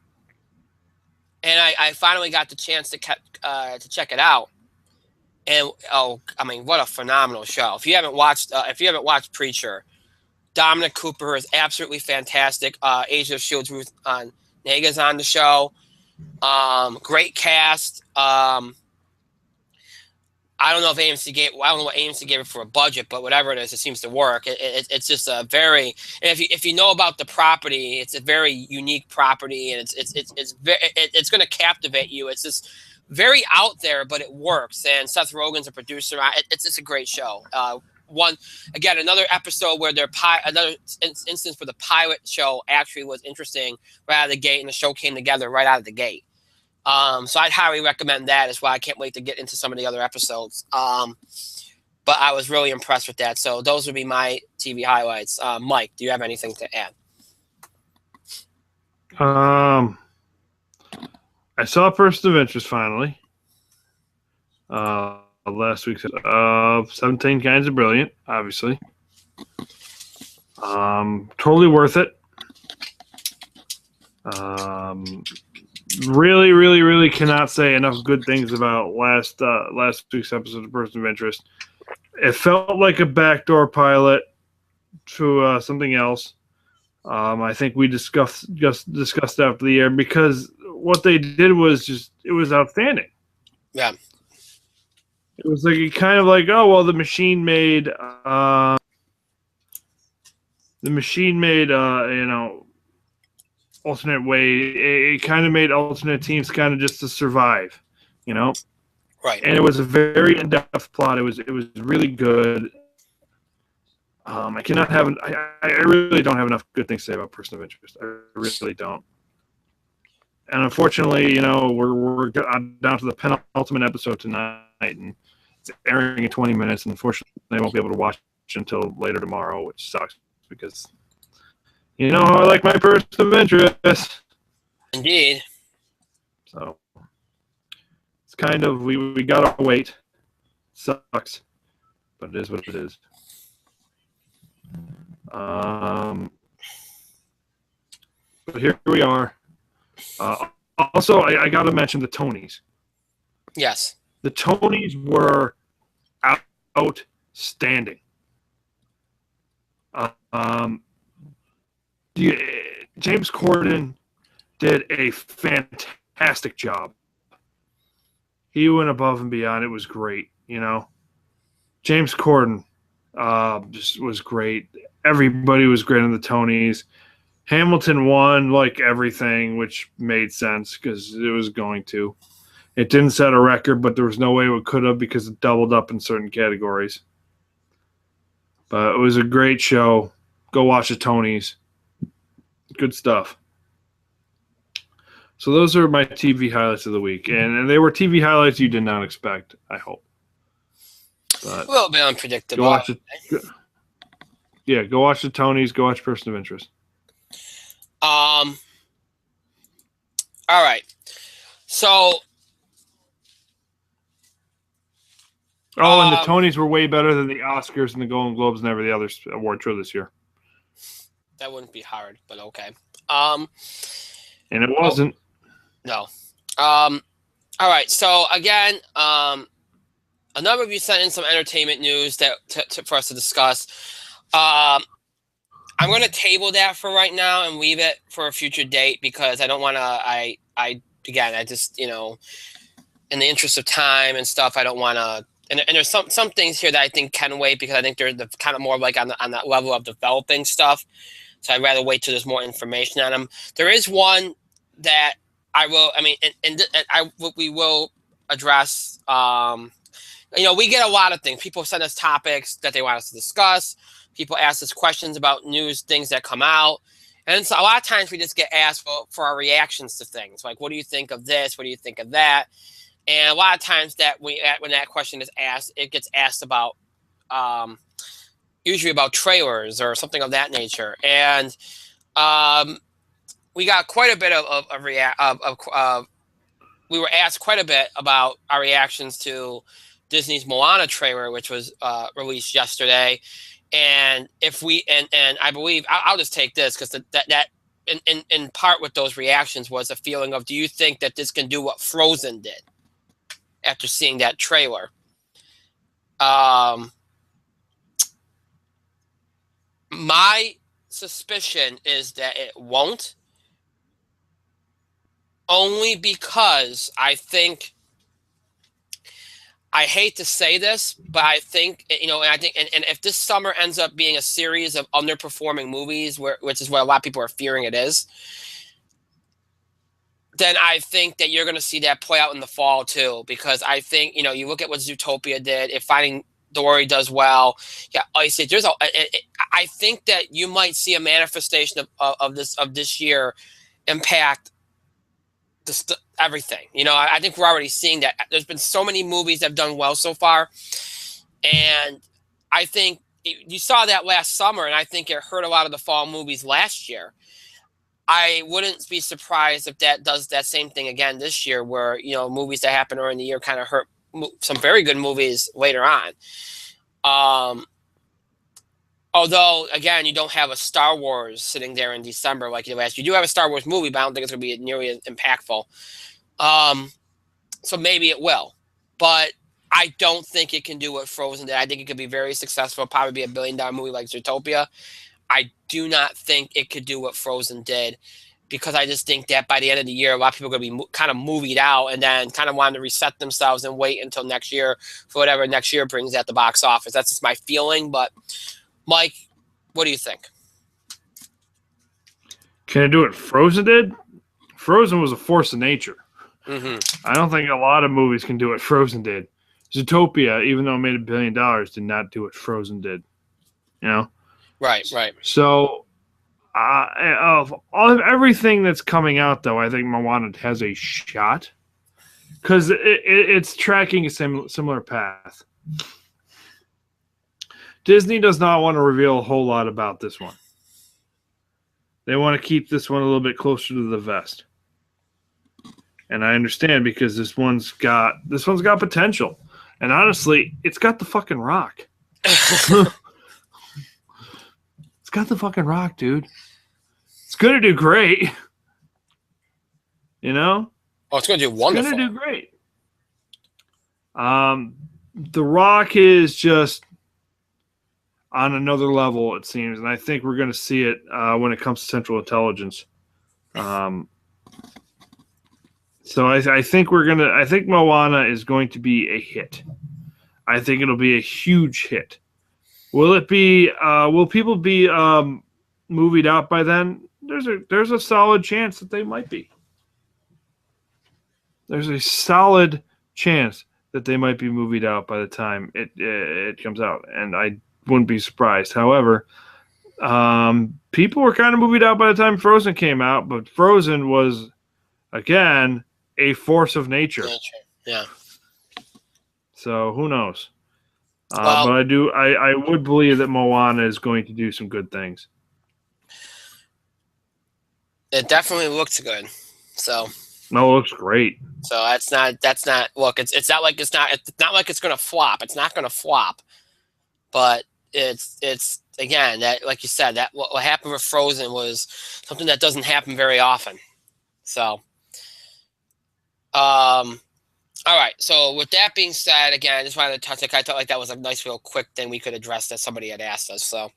S1: I finally got the chance to check it out. And what a phenomenal show! If you haven't watched Preacher, Dominic Cooper is absolutely fantastic. Agent of Shield's Ruth Nega's on the show. Great cast. I don't know what AMC gave it for a budget, but whatever it is, it seems to work. It's just a very, and if you know about the property, it's a very unique property, and it's going to captivate you. It's just very out there, but it works. And Seth Rogen's a producer. It's a great show. Another episode where another instance where the pilot show actually was interesting right out of the gate, and the show came together right out of the gate. So I'd highly recommend that as well. I can't wait to get into some of the other episodes. But I was really impressed with that. So those would be my TV highlights. Mike, do you have anything to add?
S2: I saw Person of Interest finally. Last week's 17 Kinds of Brilliant, obviously. Totally worth it. Really, really, really cannot say enough good things about last week's episode of Person of Interest. It felt like a backdoor pilot to something else. I think we discussed after the air, because what they did was it was outstanding.
S1: Yeah.
S2: It was kind of like, oh well, the machine made alternate way. It kind of made alternate teams kind of just to survive,
S1: Right.
S2: And it was a very in-depth plot. It was really good. I really don't have enough good things to say about Person of Interest. I really don't. And unfortunately, we're down to the penultimate episode tonight, and it's airing in 20 minutes. And unfortunately, I won't be able to watch until later tomorrow, which sucks, because I like my Person of Interest.
S1: Indeed.
S2: So it's kind of, we gotta wait. Sucks, but it is what it is. But here we are. Also, I gotta mention the Tonys.
S1: Yes.
S2: The Tonys were outstanding. James Corden did a fantastic job. He went above and beyond. It was great, you know. James Corden just was great. Everybody was great on the Tonys. Hamilton won like everything, which made sense because it was going to. It didn't set a record, but there was no way it could have because it doubled up in certain categories. But it was a great show. Go watch the Tonys. Good stuff. So those are my TV highlights of the week. And they were TV highlights you did not expect, I hope. But
S1: a little bit unpredictable.
S2: Go watch it. Yeah, go watch the Tonys. Go watch Person of Interest.
S1: All right. So.
S2: And the Tonys were way better than the Oscars and the Golden Globes and every other award show this year.
S1: That wouldn't be hard, but okay.
S2: And it wasn't.
S1: No. All right. So again, a number of you sent in some entertainment news that for us to discuss. I'm going to table that for right now and leave it for a future date because I don't want to. I just in the interest of time and stuff, I don't want to. And there's some things here that I think can wait because I think they're the kind of more like on that level of developing stuff. So I'd rather wait till there's more information on them. There is one that I will. I mean, we will address. We get a lot of things. People send us topics that they want us to discuss. People ask us questions about news, things that come out, and so a lot of times we just get asked for our reactions to things. Like, what do you think of this? What do you think of that? And a lot of times that when that question is asked, it gets asked about, usually about trailers or something of that nature. And we got quite a bit we were asked quite a bit about our reactions to Disney's Moana trailer, which was released yesterday. And and I believe I'll just take this because that in part with those reactions was a feeling of, do you think that this can do what Frozen did? After seeing that trailer, my suspicion is that it won't, only because I think, I hate to say this, but I think, and if this summer ends up being a series of underperforming movies, which is what a lot of people are fearing it is, then I think that you're going to see that play out in the fall too, because I think, you look at what Zootopia did. If Finding Dory does well, Ice Age. I think that you might see a manifestation of this year impact everything. I think we're already seeing that. There's been so many movies that have done well so far, and I think you saw that last summer, and I think it hurt a lot of the fall movies last year. I wouldn't be surprised if that does that same thing again this year, where movies that happen early in the year kind of hurt some very good movies later on. Although again, you don't have a Star Wars sitting there in December like you last. You do have a Star Wars movie, but I don't think it's going to be nearly as impactful. So maybe it will, but I don't think it can do what Frozen did. I think it could be very successful, probably be $1 billion movie like Zootopia. I do not think it could do what Frozen did, because I just think that by the end of the year, a lot of people are going to be kind of movied out and then kind of wanting to reset themselves and wait until next year for whatever next year brings at the box office. That's just my feeling. But, Mike, what do you think?
S2: Can it do what Frozen did? Frozen was a force of nature.
S1: Mm-hmm.
S2: I don't think a lot of movies can do what Frozen did. Zootopia, even though it made $1 billion, did not do what Frozen did.
S1: Right.
S2: So, of everything that's coming out, though, I think Moana has a shot because it's tracking a similar path. Disney does not want to reveal a whole lot about this one. They want to keep this one a little bit closer to the vest. And I understand, because this one's got potential. And honestly, it's got the fucking Rock. It's got the fucking Rock, dude. It's going to do great.
S1: Oh, it's going to do wonderful.
S2: It's going to do great. The Rock is just on another level, it seems, and I think we're going to see it when it comes to Central Intelligence. So I think I think Moana is going to be a hit. I think it'll be a huge hit. Will it be? Will people be movied out by then? There's a solid chance that they might be. There's a solid chance that they might be movied out by the time it comes out, and I wouldn't be surprised. However, people were kind of movied out by the time Frozen came out, but Frozen was again a force of nature.
S1: Yeah.
S2: So who knows? But I would believe that Moana is going to do some good things.
S1: It definitely looks good. So.
S2: No, it looks great.
S1: So that's not. Look, it's not like it's not like it's going to flop. It's not going to flop. But it's again that, like you said, that what happened with Frozen was something that doesn't happen very often. So. All right. So with that being said, again, I just wanted to touch it. I thought like that was a nice, real quick thing we could address that somebody had asked us. So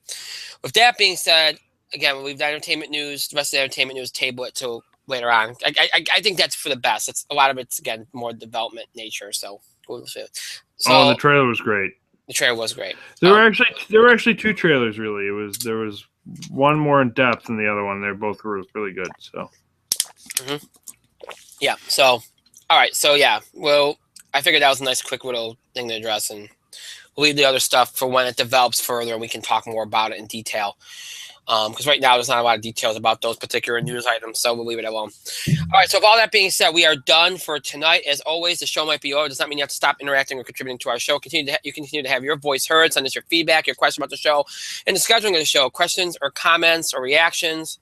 S1: with that being said, again, we've got entertainment news. The rest of the entertainment news, table it till later on. I think that's for the best. It's a lot of it's again more development nature. So we'll see.
S2: So the trailer was great.
S1: The trailer was great.
S2: There were actually two trailers. Really, there was one more in depth than the other one. They both were really good. So.
S1: Mm-hmm. Yeah. So. All right, so yeah, well, I figured that was a nice, quick little thing to address, and we'll leave the other stuff for when it develops further and we can talk more about it in detail. Because right now there's not a lot of details about those particular news items, so we'll leave it alone. All right, so with all that being said, we are done for tonight. As always, the show might be over. It does not mean you have to stop interacting or contributing to our show. You continue to have your voice heard. Send us your feedback, your question about the show, and the scheduling of the show, questions or comments or reactions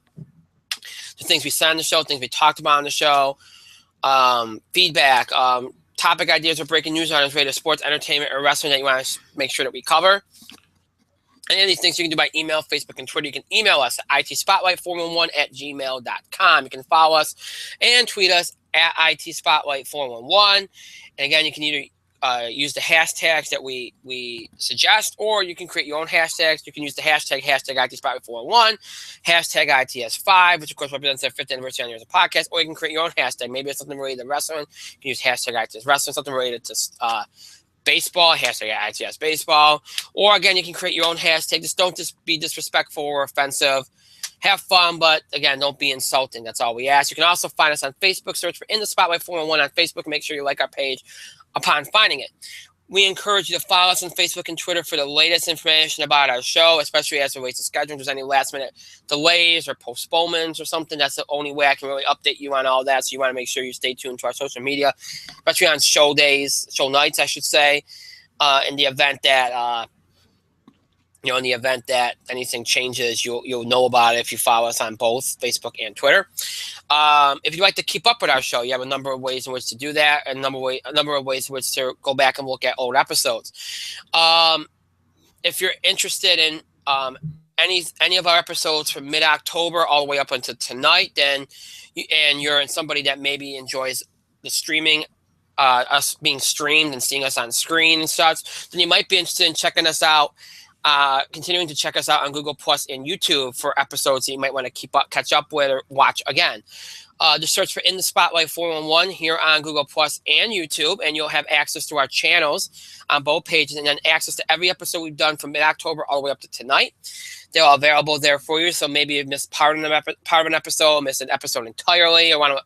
S1: to things we said on the show, things we talked about on the show. Feedback, topic ideas or breaking news items related to sports, entertainment, or wrestling that you want to make sure that we cover. Any of these things you can do by email, Facebook, and Twitter. You can email us at itspotlight411@gmail.com. You can follow us and tweet us at itspotlight411. And again, you can either use the hashtags that we suggest, or you can create your own hashtags. You can use the hashtag itspotlight411, hashtag ITS5, which of course represents their 5th anniversary on the years of podcast, or you can create your own hashtag. Maybe it's something related to wrestling. You can use hashtag ITS wrestling, something related to baseball, hashtag ITS baseball, or again, you can create your own hashtag. Just don't be disrespectful or offensive. Have fun, but again, don't be insulting. That's all we ask. You can also find us on Facebook. Search for In the Spotlight 411 on Facebook. Make sure you like our page upon finding it. We encourage you to follow us on Facebook and Twitter for the latest information about our show, especially as it relates to scheduling. If there's any last-minute delays or postponements or something, that's the only way I can really update you on all that. So you want to make sure you stay tuned to our social media, especially on show nights, I should say, in the event that in the event that anything changes, you'll know about it if you follow us on both Facebook and Twitter. If you'd like to keep up with our show, you have a number of ways in which to do that, and a number of ways in which to go back and look at old episodes. If you're interested in any of our episodes from mid-October all the way up until tonight, then you're somebody that maybe enjoys the streaming, us being streamed and seeing us on screen and such, then you might be interested in checking us out. Continuing to check us out on Google Plus and YouTube for episodes that you might want to catch up with or watch again. Just search for In the Spotlight 411 here on Google Plus and YouTube, and you'll have access to our channels on both pages, and then access to every episode we've done from mid-October all the way up to tonight. They're all available there for you. So maybe you've missed part of an episode, missed an episode entirely, or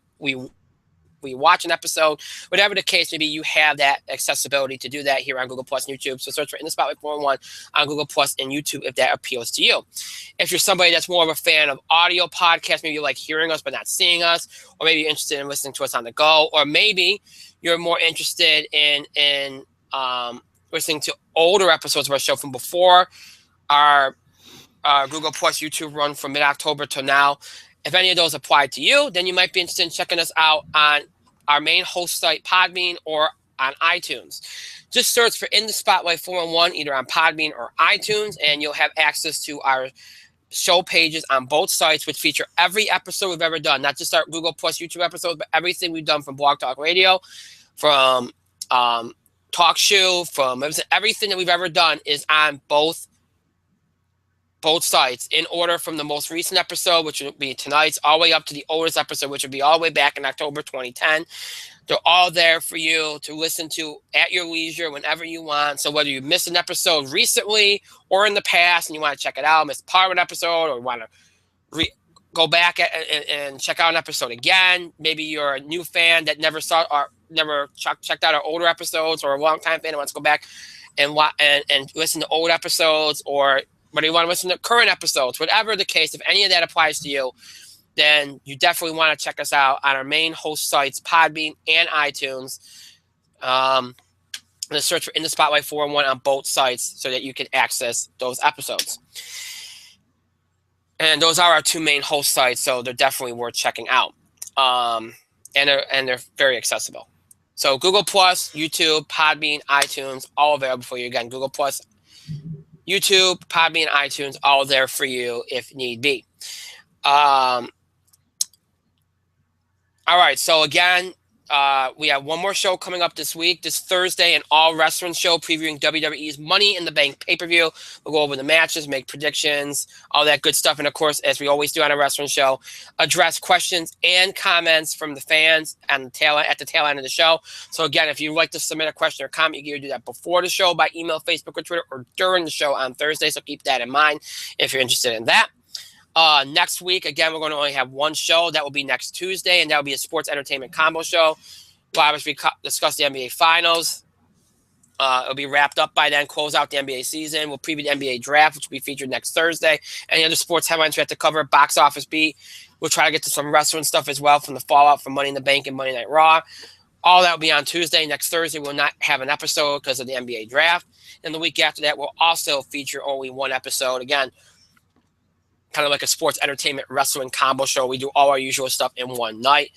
S1: we watch an episode, whatever the case may be, you have that accessibility to do that here on Google Plus and YouTube. So search for In the Spotlight 411 on Google Plus and YouTube if that appeals to you. If you're somebody that's more of a fan of audio podcasts, maybe you like hearing us but not seeing us, or maybe you're interested in listening to us on the go, or maybe you're more interested in listening to older episodes of our show from before our Google Plus YouTube run from mid-October to now. If any of those apply to you, then you might be interested in checking us out on our main host site, Podbean, or on iTunes. Just search for In the Spotlight 411 either on Podbean or iTunes, and you'll have access to our show pages on both sites, which feature every episode we've ever done, not just our Google Plus YouTube episodes, but everything we've done from Blog Talk Radio, from Talk Shoe, from everything that we've ever done is on both sites in order from the most recent episode, which will be tonight's, all the way up to the oldest episode, which will be all the way back in October 2010. They're all there for you to listen to at your leisure whenever you want. So whether you missed an episode recently or in the past and you want to check it out, miss part of an episode, or want to go back and check out an episode again, maybe you're a new fan that never saw or never checked out our older episodes, or a long-time fan that wants to go back and listen to old episodes, or whether you want to listen to current episodes, whatever the case, if any of that applies to you, then you definitely want to check us out on our main host sites, Podbean and iTunes. And search for In the Spotlight 411 on both sites so that you can access those episodes. And those are our two main host sites, so they're definitely worth checking out. And they're very accessible. So Google Plus, YouTube, Podbean, iTunes, all available for you. Again, Google Plus, YouTube, Podbean, iTunes, all there for you if need be. All right, so again, we have one more show coming up this week, this Thursday, an all-wrestling show previewing WWE's Money in the Bank pay-per-view. We'll go over the matches, make predictions, all that good stuff. And, of course, as we always do on a wrestling show, address questions and comments from the fans at the tail end of the show. So, again, if you'd like to submit a question or comment, you can do that before the show by email, Facebook, or Twitter, or during the show on Thursday. So keep that in mind if you're interested in that. Next week, again, we're going to only have one show. That will be next Tuesday, and that will be a sports entertainment combo show. We'll obviously discuss the NBA Finals. It'll be wrapped up by then, close out the NBA season. We'll preview the NBA Draft, which will be featured next Thursday. Any other sports headlines we have to cover, box office beat. We'll try to get to some wrestling stuff as well from the fallout from Money in the Bank and Monday Night Raw. All that will be on Tuesday. Next Thursday, we'll not have an episode because of the NBA Draft. And the week after that, we'll also feature only one episode. Again, kind of like a sports entertainment wrestling combo show. We do all our usual stuff in one night.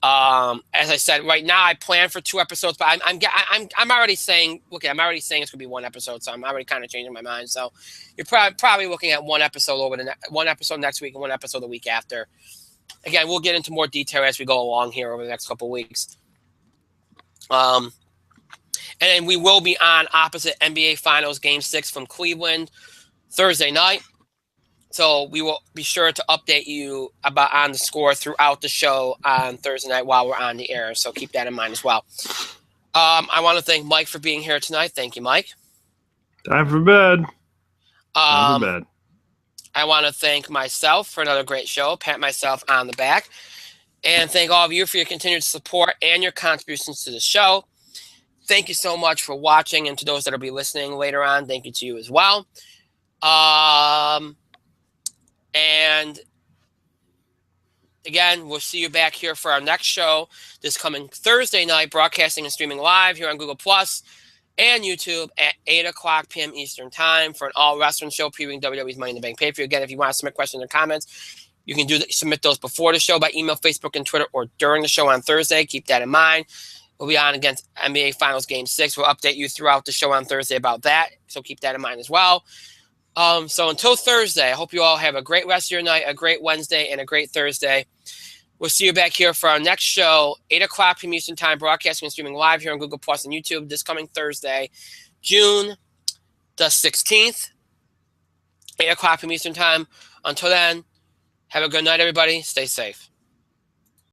S1: As I said, right now I plan for 2 episodes, but I'm already saying, okay, I'm already saying it's gonna be 1 episode, so I'm already kind of changing my mind. So you're probably looking at 1 episode one episode next week and 1 episode the week after. Again, we'll get into more detail as we go along here over the next couple of weeks. And then we will be on opposite NBA Finals Game 6 from Cleveland Thursday night. So we will be sure to update you on the score throughout the show on Thursday night while we're on the air. So keep that in mind as well. I want to thank Mike for being here tonight. Thank you, Mike.
S2: Time for bed. Time for bed.
S1: I want to thank myself for another great show, pat myself on the back, and thank all of you for your continued support and your contributions to the show. Thank you so much for watching, and to those that will be listening later on, thank you to you as well. And again, we'll see you back here for our next show this coming Thursday night, broadcasting and streaming live here on Google Plus and YouTube at 8 o'clock p.m. Eastern Time for an all-wrestling show previewing WWE's Money in the Bank pay-per-view. Again, if you want to submit questions or comments, you can submit those before the show by email, Facebook, and Twitter, or during the show on Thursday. Keep that in mind. We'll be on against NBA Finals Game 6. We'll update you throughout the show on Thursday about that, so keep that in mind as well. So until Thursday, I hope you all have a great rest of your night, a great Wednesday, and a great Thursday. We'll see you back here for our next show, 8 o'clock p.m. Eastern Time, broadcasting and streaming live here on Google Plus and YouTube this coming Thursday, June the 16th, 8 o'clock p.m. Eastern Time. Until then, have a good night, everybody. Stay safe.